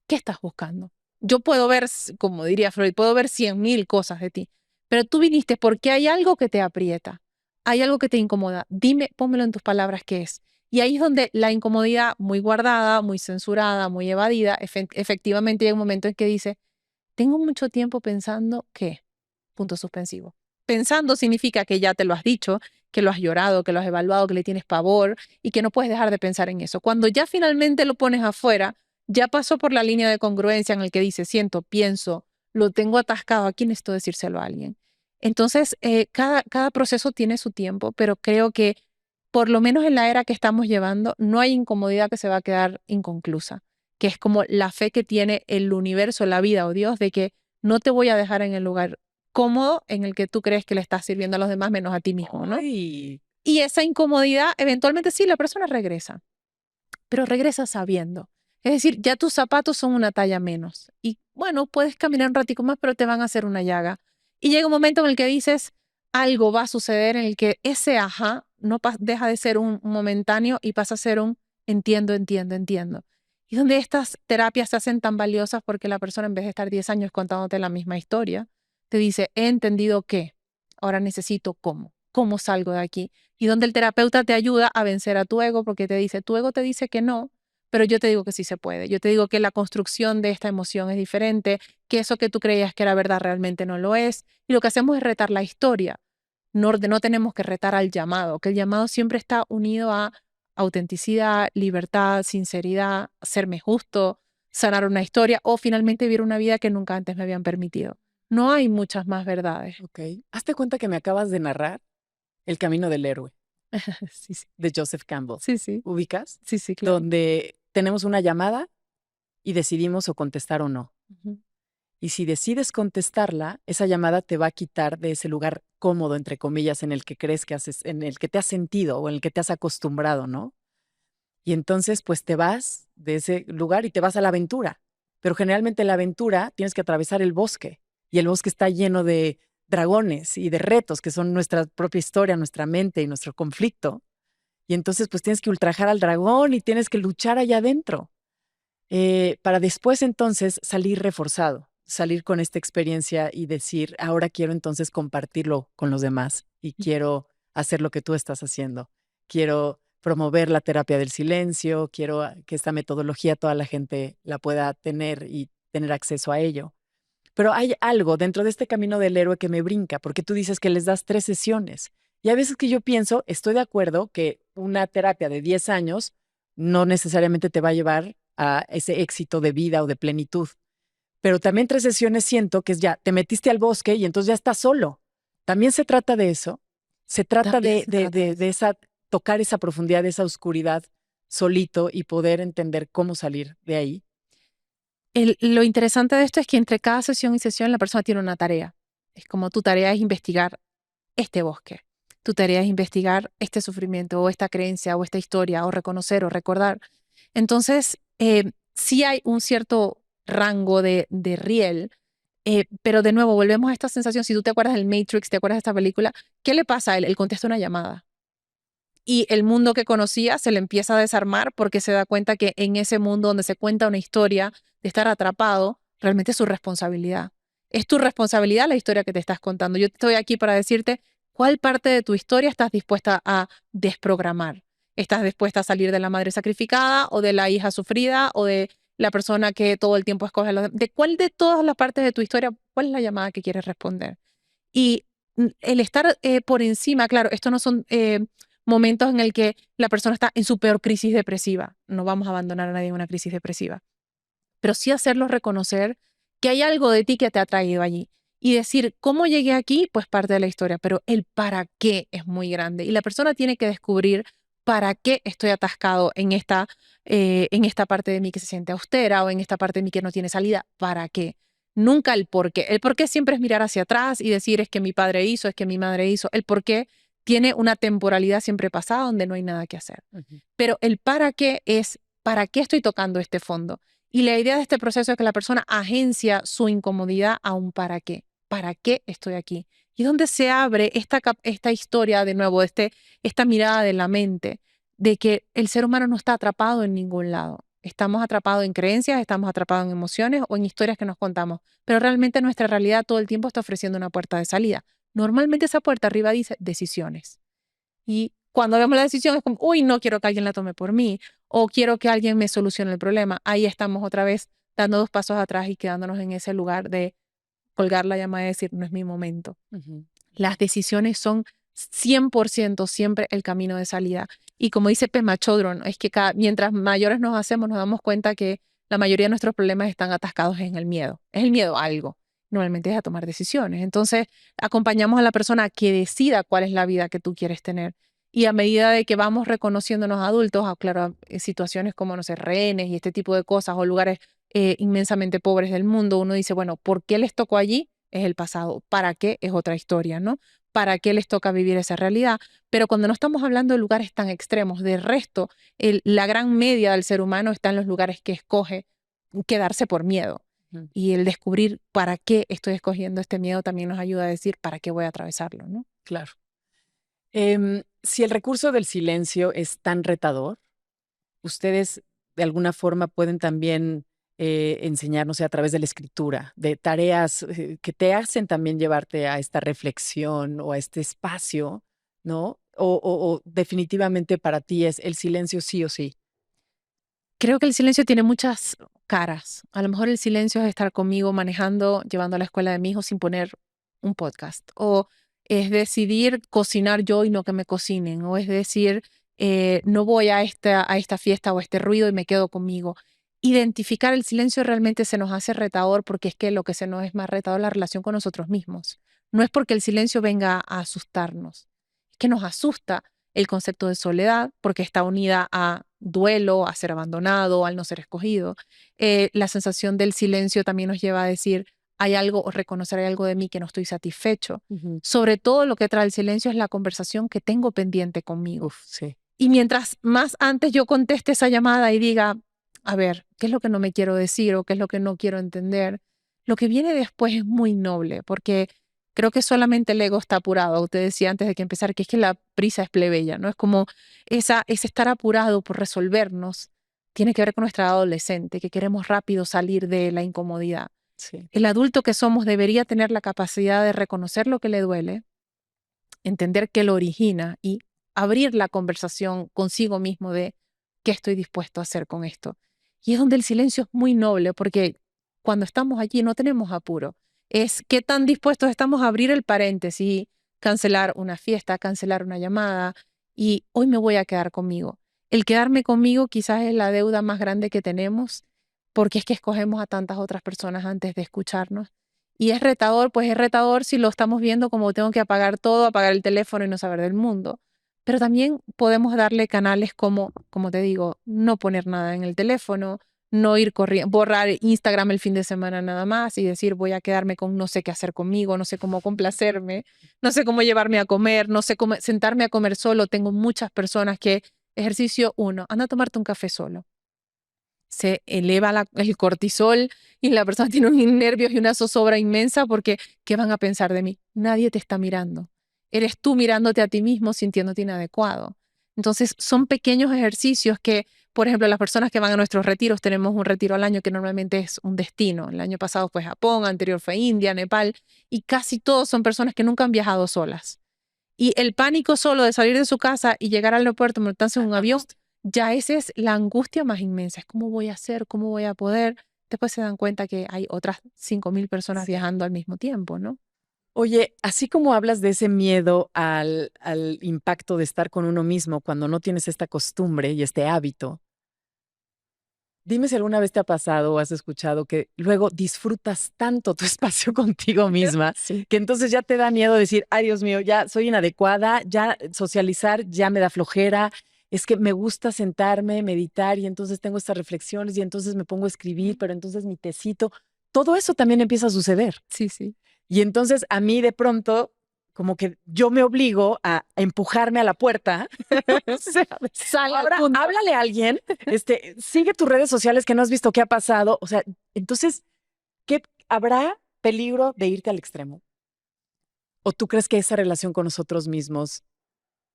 ¿Qué estás buscando? Yo puedo ver, como diría Freud, puedo ver 100.000 cosas de ti, pero tú viniste porque hay algo que te aprieta, hay algo que te incomoda. Dime, pónmelo en tus palabras qué es. Y ahí es donde la incomodidad, muy guardada, muy censurada, muy evadida, efectivamente llega un momento en que dice, tengo mucho tiempo pensando que, punto suspensivo. Pensando significa que ya te lo has dicho, que lo has llorado, que lo has evaluado, que le tienes pavor y que no puedes dejar de pensar en eso. Cuando ya finalmente lo pones afuera, ya pasó por la línea de congruencia en el que dice, siento, pienso, lo tengo atascado, aquí necesito decírselo a alguien. Entonces, cada proceso tiene su tiempo, pero creo que por lo menos en la era que estamos llevando, no hay incomodidad que se va a quedar inconclusa, que es como la fe que tiene el universo, la vida o Dios, de que no te voy a dejar en el lugar cómodo en el que tú crees que le estás sirviendo a los demás menos a ti mismo, ¿no? Ay, Y esa incomodidad, eventualmente sí, la persona regresa, pero regresa sabiendo. Es decir, ya tus zapatos son una talla menos. Y bueno, puedes caminar un ratico más, pero te van a hacer una llaga. Y llega un momento en el que dices, algo va a suceder en el que ese ajá no deja de ser un momentáneo y pasa a ser un entiendo, entiendo, entiendo. Y donde estas terapias se hacen tan valiosas porque la persona en vez de estar 10 años contándote la misma historia, te dice, he entendido qué, ahora necesito cómo salgo de aquí. Y donde el terapeuta te ayuda a vencer a tu ego porque te dice, tu ego te dice que no, pero yo te digo que sí se puede. Yo te digo que la construcción de esta emoción es diferente, que eso que tú creías que era verdad realmente no lo es. Y lo que hacemos es retar la historia. No tenemos que retar al llamado, que el llamado siempre está unido a autenticidad, libertad, sinceridad, serme justo, sanar una historia o finalmente vivir una vida que nunca antes me habían permitido. No hay muchas más verdades. ok. Hazte cuenta que me acabas de narrar El camino del héroe Sí, sí, de Joseph Campbell. sí, sí, ¿Ubicas? sí, sí, claro. Donde tenemos una llamada y decidimos o contestar o no. Ujú. Y si decides contestarla, esa llamada te va a quitar de ese lugar cómodo, entre comillas, en el que crees que haces, en el que te has sentido o en el que te has acostumbrado, ¿no? Y entonces, pues te vas de ese lugar y te vas a la aventura. Pero generalmente en la aventura tienes que atravesar el bosque y el bosque está lleno de dragones y de retos que son nuestra propia historia, nuestra mente y nuestro conflicto. Y entonces, pues tienes que ultrajar al dragón y tienes que luchar allá adentro para después entonces salir reforzado, salir con esta experiencia y decir, ahora quiero entonces compartirlo con los demás y quiero hacer lo que tú estás haciendo. Quiero promover la terapia del silencio, quiero que esta metodología toda la gente la pueda tener y tener acceso a ello. Pero hay algo dentro de este camino del héroe que me brinca, porque tú dices que les das 3 sesiones. Y hay veces que yo pienso, estoy de acuerdo que una terapia de 10 años no necesariamente te va a llevar a ese éxito de vida o de plenitud. Pero también 3 sesiones siento que es ya, te metiste al bosque y entonces ya estás solo. También se trata de eso. Se trata También se trata de de eso. esa, tocar esa profundidad, esa oscuridad solito y poder entender cómo salir de ahí. Lo interesante de esto es que entre cada sesión y sesión la persona tiene una tarea. Es como tu tarea es investigar este bosque. Tu tarea es investigar este sufrimiento o esta creencia o esta historia o reconocer o recordar. Entonces, sí hay un cierto rango de riel, pero de nuevo volvemos a esta sensación. Si tú te acuerdas del Matrix, te acuerdas de esta película, ¿qué le pasa a él? Él contesta una llamada. Y el mundo que conocía se le empieza a desarmar porque se da cuenta que en ese mundo donde se cuenta una historia de estar atrapado, realmente es su responsabilidad. Es tu responsabilidad la historia que te estás contando. Yo estoy aquí para decirte cuál parte de tu historia estás dispuesta a desprogramar. ¿Estás dispuesta a salir de la madre sacrificada o de la hija sufrida o de la persona que todo el tiempo escoge a los demás? ¿De cuál de todas las partes de tu historia, cuál es la llamada que quieres responder? Y el estar por encima, claro, estos no son momentos en el que la persona está en su peor crisis depresiva. No vamos a abandonar a nadie en una crisis depresiva. Pero sí hacerlo reconocer que hay algo de ti que te ha traído allí. Y decir, ¿cómo llegué aquí? Pues parte de la historia, pero el para qué es muy grande. Y la persona tiene que descubrir para qué estoy atascado en esta parte de mí que se siente austera o en esta parte de mí que no tiene salida. ¿Para qué? Nunca el por qué. El por qué siempre es mirar hacia atrás y decir es que mi padre hizo, es que mi madre hizo. El por qué tiene una temporalidad siempre pasada donde no hay nada que hacer. Pero el para qué es, ¿para qué estoy tocando este fondo? Y la idea de este proceso es que la persona agencia su incomodidad a un para qué. ¿Para qué estoy aquí? Y es donde se abre esta historia de nuevo, esta mirada de la mente, de que el ser humano no está atrapado en ningún lado. Estamos atrapados en creencias, estamos atrapados en emociones o en historias que nos contamos, pero realmente nuestra realidad todo el tiempo está ofreciendo una puerta de salida. Normalmente esa puerta arriba dice decisiones. Y cuando vemos la decisión es como, uy, no quiero que alguien la tome por mí o quiero que alguien me solucione el problema. Ahí estamos otra vez dando 2 pasos atrás y quedándonos en ese lugar de colgar la llamada y decir, no es mi momento. Las decisiones son 100% siempre el camino de salida. Y como dice Pema Chodron, es que mientras mayores nos hacemos, nos damos cuenta que la mayoría de nuestros problemas están atascados en el miedo. Es el miedo a algo. Normalmente es a tomar decisiones. Entonces, acompañamos a la persona a que decida cuál es la vida que tú quieres tener. Y a medida de que vamos reconociéndonos adultos, claro, situaciones como, no sé, rehenes y este tipo de cosas o lugares inmensamente pobres del mundo, uno dice, bueno, ¿por qué les tocó allí? Es el pasado. ¿Para qué? Es otra historia, ¿no? ¿Para qué les toca vivir esa realidad? Pero cuando no estamos hablando de lugares tan extremos, de resto, la gran media del ser humano está en los lugares que escoge quedarse por miedo. Y el descubrir para qué estoy escogiendo este miedo también nos ayuda a decir para qué voy a atravesarlo, ¿no? Claro. Si el recurso del silencio es tan retador, ustedes de alguna forma pueden también enseñarnos a través de la escritura, de tareas que te hacen también llevarte a esta reflexión o a este espacio, ¿no? O definitivamente para ti es el silencio sí o sí. Creo que el silencio tiene muchas caras. A lo mejor el silencio es estar conmigo manejando, llevando a la escuela de mi hijo sin poner un podcast. O es decidir cocinar yo y no que me cocinen. O es decir, no voy a esta fiesta o a este ruido y me quedo conmigo. Identificar el silencio realmente se nos hace retador porque es que lo que se nos es más retador es la relación con nosotros mismos. No es porque el silencio venga a asustarnos. Es que nos asusta el concepto de soledad porque está unida a duelo, a ser abandonado, al no ser escogido. La sensación del silencio también nos lleva a decir, hay algo o reconocer hay algo de mí que no estoy satisfecho. Sobre todo lo que trae el silencio es la conversación que tengo pendiente conmigo. Sí. Y mientras más antes yo conteste esa llamada y diga, a ver, ¿qué es lo que no me quiero decir o qué es lo que no quiero entender? Lo que viene después es muy noble porque creo que solamente el ego está apurado. Usted decía antes de que empezar que es que la prisa es plebeya, ¿no? Es como ese estar apurado por resolvernos tiene que ver con nuestra adolescente, que queremos rápido salir de la incomodidad. Sí. El adulto que somos debería tener la capacidad de reconocer lo que le duele, entender qué lo origina y abrir la conversación consigo mismo de qué estoy dispuesto a hacer con esto. Y es donde el silencio es muy noble, porque cuando estamos allí no tenemos apuro. Es qué tan dispuestos estamos a abrir el paréntesis, cancelar una fiesta, cancelar una llamada, y hoy me voy a quedar conmigo. El quedarme conmigo quizás es la deuda más grande que tenemos, porque es que escogemos a tantas otras personas antes de escucharnos. Y es retador, pues es retador si lo estamos viendo como tengo que apagar todo, apagar el teléfono y no saber del mundo. Pero también podemos darle canales como te digo, no poner nada en el teléfono, no ir corriendo, borrar Instagram el fin de semana nada más y decir voy a quedarme con no sé qué hacer conmigo, no sé cómo complacerme, no sé cómo llevarme a comer, no sé cómo sentarme a comer solo. Tengo muchas personas que ejercicio 1, anda a tomarte un café solo. Se eleva el cortisol y la persona tiene unos nervios y una zozobra inmensa porque ¿qué van a pensar de mí? Nadie te está mirando. Eres tú mirándote a ti mismo, sintiéndote inadecuado. Entonces, son pequeños ejercicios que, por ejemplo, las personas que van a nuestros retiros, tenemos un retiro al año que normalmente es un destino. El año pasado fue Japón, anterior fue India, Nepal, y casi todos son personas que nunca han viajado solas. Y el pánico solo de salir de su casa y llegar al aeropuerto, montarse en un avión, ya esa es la angustia más inmensa. Es cómo voy a hacer, cómo voy a poder. Después se dan cuenta que hay otras 5.000 personas viajando al mismo tiempo, ¿no? Oye, así como hablas de ese miedo al impacto de estar con uno mismo cuando no tienes esta costumbre y este hábito, dime si alguna vez te ha pasado o has escuchado que luego disfrutas tanto tu espacio contigo misma Sí. que entonces ya te da miedo decir, ay Dios mío, ya soy inadecuada, ya socializar ya me da flojera, es que me gusta sentarme, meditar y entonces tengo estas reflexiones y entonces me pongo a escribir, pero entonces mi tecito, todo eso también empieza a suceder. Sí, sí. Y entonces a mí de pronto, como que yo me obligo a empujarme a la puerta. O sea, Sal al ahora punto. háblale a alguien, sigue tus redes sociales que no has visto qué ha pasado. O sea, entonces, ¿qué habrá peligro de irte al extremo? ¿O tú crees que esa relación con nosotros mismos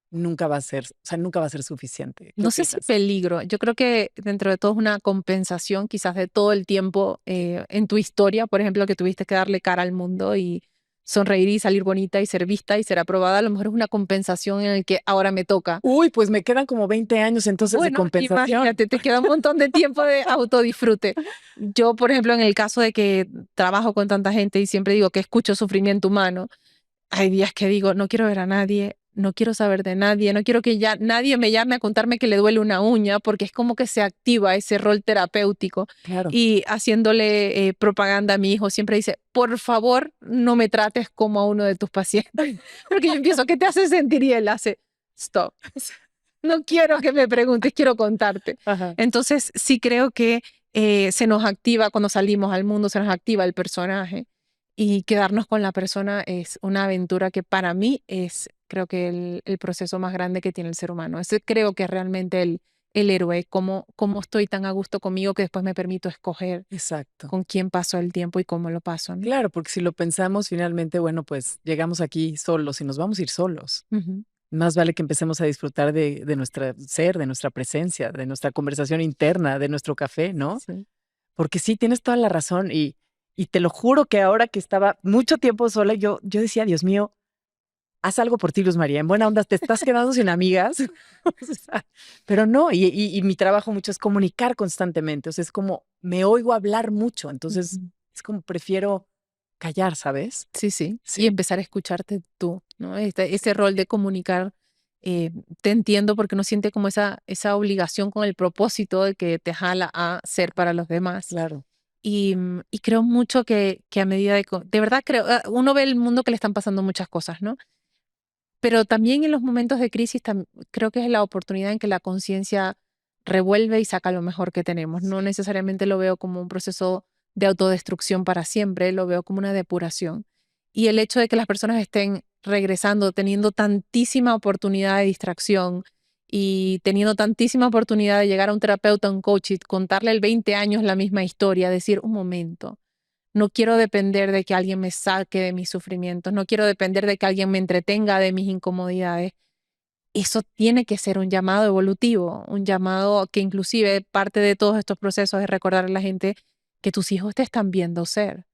nunca va a ser, o sea, nunca va a ser suficiente? ¿Qué No sé si opinas? peligro. Yo creo que dentro de todo es una compensación quizás de todo el tiempo en tu historia, por ejemplo, que tuviste que darle cara al mundo y sonreír y salir bonita y ser vista y ser aprobada. A lo mejor es una compensación en el que ahora me toca. Uy, pues me quedan como 20 años entonces de Bueno, compensación. imagínate, te queda un montón de tiempo de autodisfrute. Yo, por ejemplo, en el caso de que trabajo con tanta gente y siempre digo que escucho sufrimiento humano, hay días que digo, no quiero ver a nadie, no quiero saber de nadie, no quiero que ya nadie me llame a contarme que le duele una uña, porque es como que se activa ese rol terapéutico. Claro. Y haciéndole propaganda a mi hijo, siempre dice, por favor, no me trates como a uno de tus pacientes. Porque yo empiezo, ¿qué te hace sentir? Y él hace, stop. No quiero que me preguntes, quiero contarte. Ajá. Entonces, sí creo que se nos activa cuando salimos al mundo, se nos activa el personaje y quedarnos con la persona es una aventura que para mí es, creo que el proceso más grande que tiene el ser humano. Ese creo que es realmente el héroe, cómo estoy tan a gusto conmigo que después me permito escoger Exacto. con quién paso el tiempo y cómo lo paso, ¿no? Claro, porque si lo pensamos finalmente, bueno, pues llegamos aquí solos y nos vamos a ir solos. Ujú. Más vale que empecemos a disfrutar de nuestro ser, de nuestra presencia, de nuestra conversación interna, de nuestro café, ¿no? Sí. Porque sí, tienes toda la razón y te lo juro que ahora que estaba mucho tiempo sola, yo decía, Dios mío, haz algo por ti, Luz María, en buena onda, te estás quedando sin amigas. O sea, pero no, y mi trabajo mucho es comunicar constantemente, o sea, es como me oigo hablar mucho, entonces Ujú. es como prefiero callar, ¿sabes? Sí, sí. Y Sí. empezar a escucharte tú, ¿no? Ese rol de comunicar, eh, te entiendo porque uno siente como esa obligación con el propósito de que te jala a ser para los demás. Claro. Y creo mucho que a medida de verdad creo, uno ve el mundo que le están pasando muchas cosas, ¿no? Pero también en los momentos de crisis creo que es la oportunidad en que la conciencia revuelve y saca lo mejor que tenemos. No necesariamente lo veo como un proceso de autodestrucción para siempre, lo veo como una depuración. Y el hecho de que las personas estén regresando, teniendo tantísima oportunidad de distracción y teniendo tantísima oportunidad de llegar a un terapeuta, a un coach y contarle el 20 años la misma historia, decir, un momento, no quiero depender de que alguien me saque de mis sufrimientos, no quiero depender de que alguien me entretenga de mis incomodidades. Eso tiene que ser un llamado evolutivo, un llamado que inclusive parte de todos estos procesos es recordar a la gente que tus hijos te están viendo ser.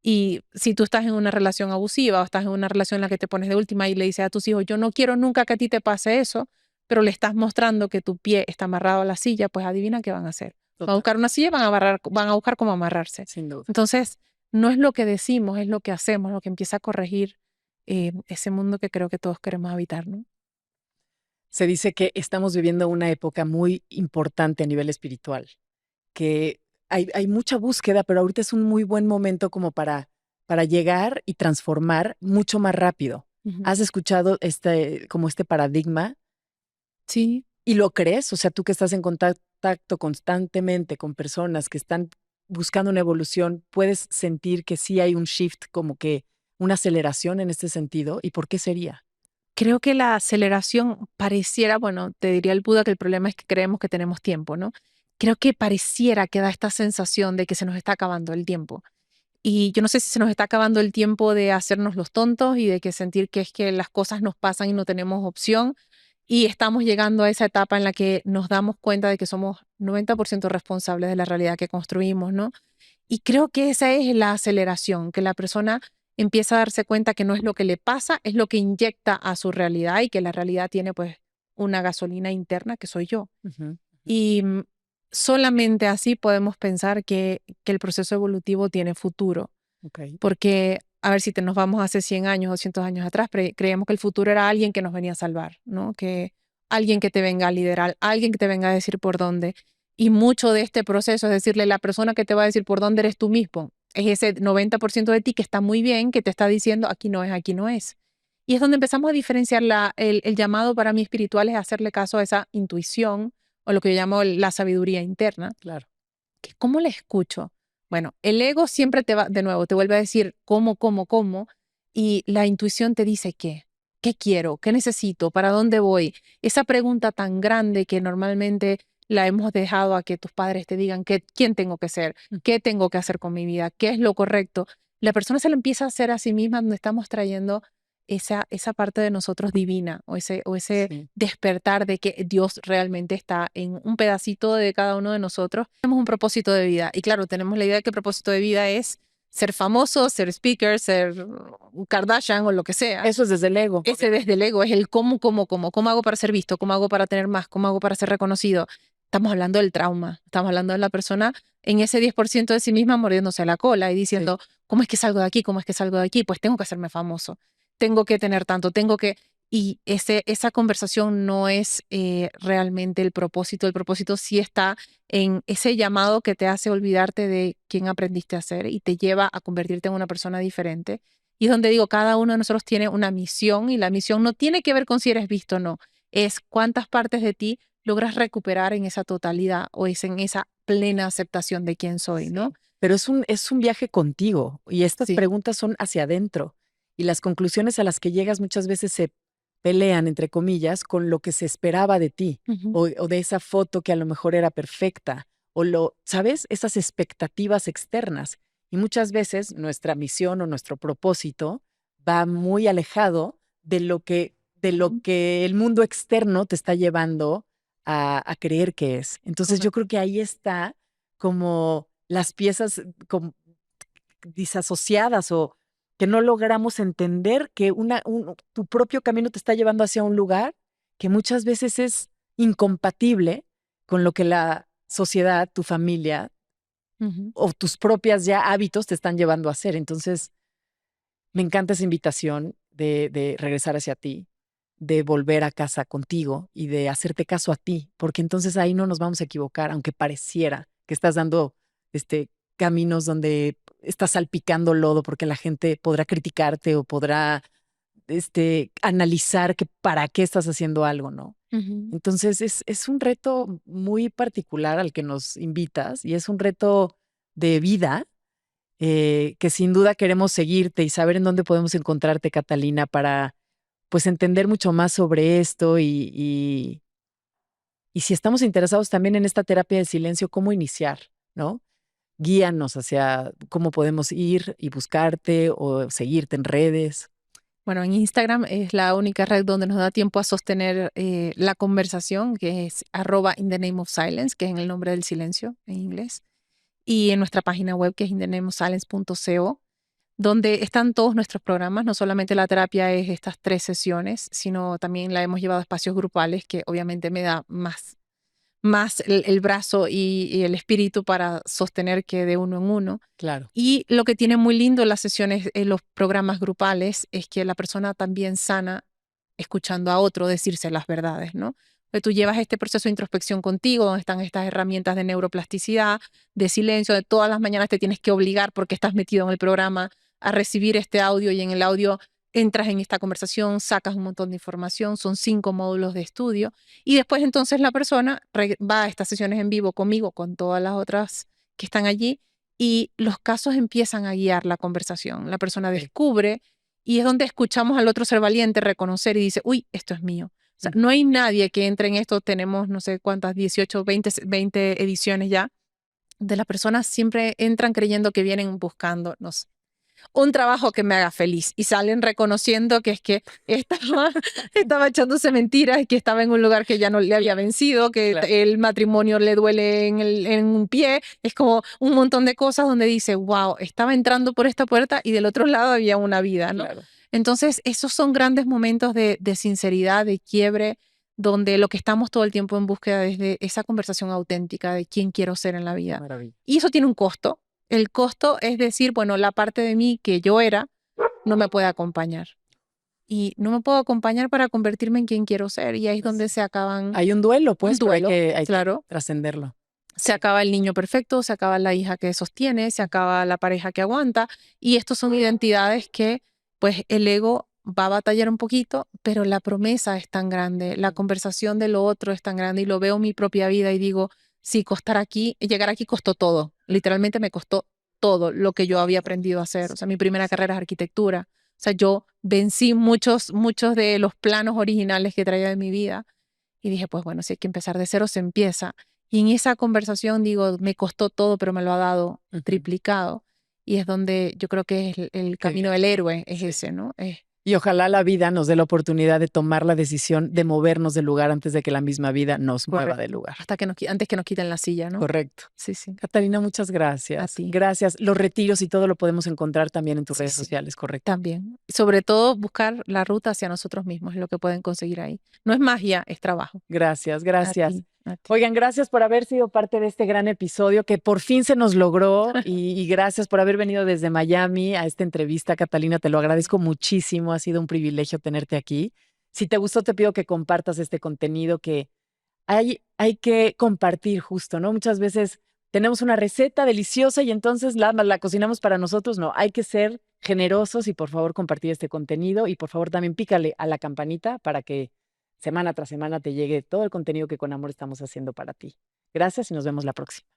Y si tú estás en una relación abusiva o estás en una relación en la que te pones de última y le dices a tus hijos, yo no quiero nunca que a ti te pase eso, pero le estás mostrando que tu pie está amarrado a la silla, pues adivina qué van a hacer. Van a Total, buscar una silla y van a buscar cómo amarrarse. sin duda. Entonces, no es lo que decimos, es lo que hacemos, lo que empieza a corregir ese mundo que creo que todos queremos habitar, ¿no? Se dice que estamos viviendo una época muy importante a nivel espiritual, que hay mucha búsqueda, pero ahorita es un muy buen momento como para llegar y transformar mucho más rápido. Ujú. ¿Has escuchado como este paradigma Sí, y lo crees? O sea, tú que estás en contacto constantemente con personas que están buscando una evolución, ¿puedes sentir que sí hay un shift, como que una aceleración en este sentido? ¿Y por qué sería? creo que la aceleración pareciera, bueno, te diría el Buda que el problema es que creemos que tenemos tiempo, ¿no? Creo que pareciera que da esta sensación de que se nos está acabando el tiempo. Y yo no sé si se nos está acabando el tiempo de hacernos los tontos y de que sentir que es que las cosas nos pasan y no tenemos opción. Y estamos llegando a esa etapa en la que nos damos cuenta de que somos 90% responsables de la realidad que construimos, ¿no? Y creo que esa es la aceleración, que la persona empieza a darse cuenta que no es lo que le pasa, es lo que inyecta a su realidad y que la realidad tiene pues una gasolina interna que soy yo. Ujú. Y solamente así podemos pensar que el proceso evolutivo tiene futuro, Ok. porque a ver si nos vamos hace 100 años, 200 años atrás, creíamos que el futuro era alguien que nos venía a salvar, ¿no? Que alguien que te venga a liderar, alguien que te venga a decir por dónde. Y mucho de este proceso es decirle, la persona que te va a decir por dónde eres tú mismo. Es ese 90% de ti que está muy bien, que te está diciendo, aquí no es, aquí no es. Y es donde empezamos a diferenciar el llamado para mí espiritual es hacerle caso a esa intuición o lo que yo llamo la sabiduría interna. Claro. ¿Cómo le escucho? Bueno, el ego siempre te va, de nuevo, te vuelve a decir cómo, y la intuición te dice qué quiero, qué necesito, para dónde voy. Esa pregunta tan grande que normalmente la hemos dejado a que tus padres te digan quién tengo que ser, qué tengo que hacer con mi vida, qué es lo correcto. La persona se lo empieza a hacer a sí misma, donde estamos trayendo esa parte de nosotros divina o ese Sí. despertar de que Dios realmente está en un pedacito de cada uno de nosotros. Tenemos un propósito de vida y claro, tenemos la idea de que el propósito de vida es ser famoso, ser speaker, ser un Kardashian o lo que sea. Eso es desde el ego. Ese desde el ego es el cómo hago para ser visto, cómo hago para tener más, cómo hago para ser reconocido. Estamos hablando del trauma, estamos hablando de la persona en ese 10% de sí misma mordiéndose la cola y diciendo, ¿cómo es que salgo de aquí? ¿Cómo es que salgo de aquí? Pues tengo que hacerme famoso, tengo que tener tanto, tengo que... Y esa conversación no es realmente el propósito sí está en ese llamado que te hace olvidarte de quién aprendiste a ser y te lleva a convertirte en una persona diferente. Y es donde digo, cada uno de nosotros tiene una misión y la misión no tiene que ver con si eres visto o no, es cuántas partes de ti logras recuperar en esa totalidad o es en esa plena aceptación de quién soy, ¿no? Pero es un viaje contigo y estas Sí. preguntas son hacia adentro y las conclusiones a las que llegas muchas veces se pelean, entre comillas, con lo que se esperaba de ti Ujú. o de esa foto que a lo mejor era perfecta ¿sabes? Esas expectativas externas. Y muchas veces nuestra misión o nuestro propósito va muy alejado de lo que el mundo externo te está llevando a creer que es. Entonces yo creo que ahí está como las piezas como disasociadas o que no logramos entender que tu propio camino te está llevando hacia un lugar que muchas veces es incompatible con lo que la sociedad, tu familia Ujú. o tus propias ya hábitos te están llevando a hacer. Entonces, me encanta esa invitación de regresar hacia ti, de volver a casa contigo y de hacerte caso a ti, porque entonces ahí no nos vamos a equivocar, aunque pareciera que estás dando caminos donde estás salpicando lodo porque la gente podrá criticarte o podrá analizar que para qué estás haciendo algo, ¿no? Ujú. Entonces es un reto muy particular al que nos invitas y es un reto de vida que sin duda queremos seguirte y saber en dónde podemos encontrarte, Catalina, para pues entender mucho más sobre esto y si estamos interesados también en esta terapia de silencio, cómo iniciar, ¿no? Guíanos hacia cómo podemos ir y buscarte o seguirte en redes. Bueno, en Instagram es la única red donde nos da tiempo a sostener la conversación, que es @InTheNameOfSilence, que es en el nombre del silencio en inglés. Y en nuestra página web, que es InTheNameOfSilence.co, donde están todos nuestros programas. No solamente la terapia es estas 3 sesiones, sino también la hemos llevado a espacios grupales, que obviamente me da más el brazo y el espíritu para sostener que de uno en uno. Claro. Y lo que tiene muy lindo las sesiones, los programas grupales, es que la persona también sana escuchando a otro decirse las verdades, ¿no? Que tú llevas este proceso de introspección contigo, donde están estas herramientas de neuroplasticidad, de silencio, de todas las mañanas te tienes que obligar porque estás metido en el programa a recibir este audio y en el audio entras en esta conversación, sacas un montón de información, son 5 módulos de estudio y después entonces la persona va a estas sesiones en vivo conmigo, con todas las otras que están allí y los casos empiezan a guiar la conversación. La persona descubre y es donde escuchamos al otro ser valiente, reconocer y dice, uy, esto es mío. O sea, no hay nadie que entre en esto, tenemos no sé cuántas, 18, 20 ediciones ya, de las personas siempre entran creyendo que vienen buscando, no sé, un trabajo que me haga feliz y salen reconociendo que es que estaba echándose mentiras y que estaba en un lugar que ya no le había vencido, que Claro. el matrimonio le duele en un pie. Es como un montón de cosas donde dice, wow, estaba entrando por esta puerta y del otro lado había una vida, ¿no? Claro. Entonces, esos son grandes momentos de sinceridad, de quiebre, donde lo que estamos todo el tiempo en búsqueda es de esa conversación auténtica de quién quiero ser en la vida. Maravilla. Y eso tiene un costo. El costo es decir, bueno, la parte de mí que yo era no me puede acompañar. Y no me puedo acompañar para convertirme en quien quiero ser. Y ahí es donde se acaban Hay un duelo, pues, un duelo, pero hay que claro. trascenderlo. Se acaba el niño perfecto, se acaba la hija que sostiene, se acaba la pareja que aguanta. Y estos son identidades que, pues, el ego va a batallar un poquito, pero la promesa es tan grande, la conversación de lo otro es tan grande y lo veo en mi propia vida y digo, sí, llegar aquí costó todo. Literalmente me costó todo lo que yo había aprendido a hacer. O sea, mi primera carrera es arquitectura. O sea, yo vencí muchos de los planos originales que traía de mi vida y dije, pues bueno, si hay que empezar de cero, se empieza. Y en esa conversación digo, me costó todo, pero me lo ha dado triplicado. Y es donde yo creo que es el camino del héroe, es ese, ¿no? Y ojalá la vida nos dé la oportunidad de tomar la decisión de movernos del lugar antes de que la misma vida nos mueva del lugar. Hasta que antes que nos quiten la silla, ¿no? Correcto. Sí, sí. Catalina, muchas gracias. A ti. Gracias. Los retiros y todo lo podemos encontrar también en tus redes sociales, ¿correcto? También. Sobre todo buscar la ruta hacia nosotros mismos, es lo que pueden conseguir ahí. No es magia, es trabajo. Gracias, gracias. A ti. Oigan, gracias por haber sido parte de este gran episodio que por fin se nos logró y gracias por haber venido desde Miami a esta entrevista, Catalina. Te lo agradezco muchísimo. Ha sido un privilegio tenerte aquí. Si te gustó, te pido que compartas este contenido que hay que compartir justo, ¿no? Muchas veces tenemos una receta deliciosa y entonces la cocinamos para nosotros. No, hay que ser generosos y por favor compartir este contenido y por favor también pícale a la campanita para que semana tras semana te llegue todo el contenido que con amor estamos haciendo para ti. Gracias y nos vemos la próxima.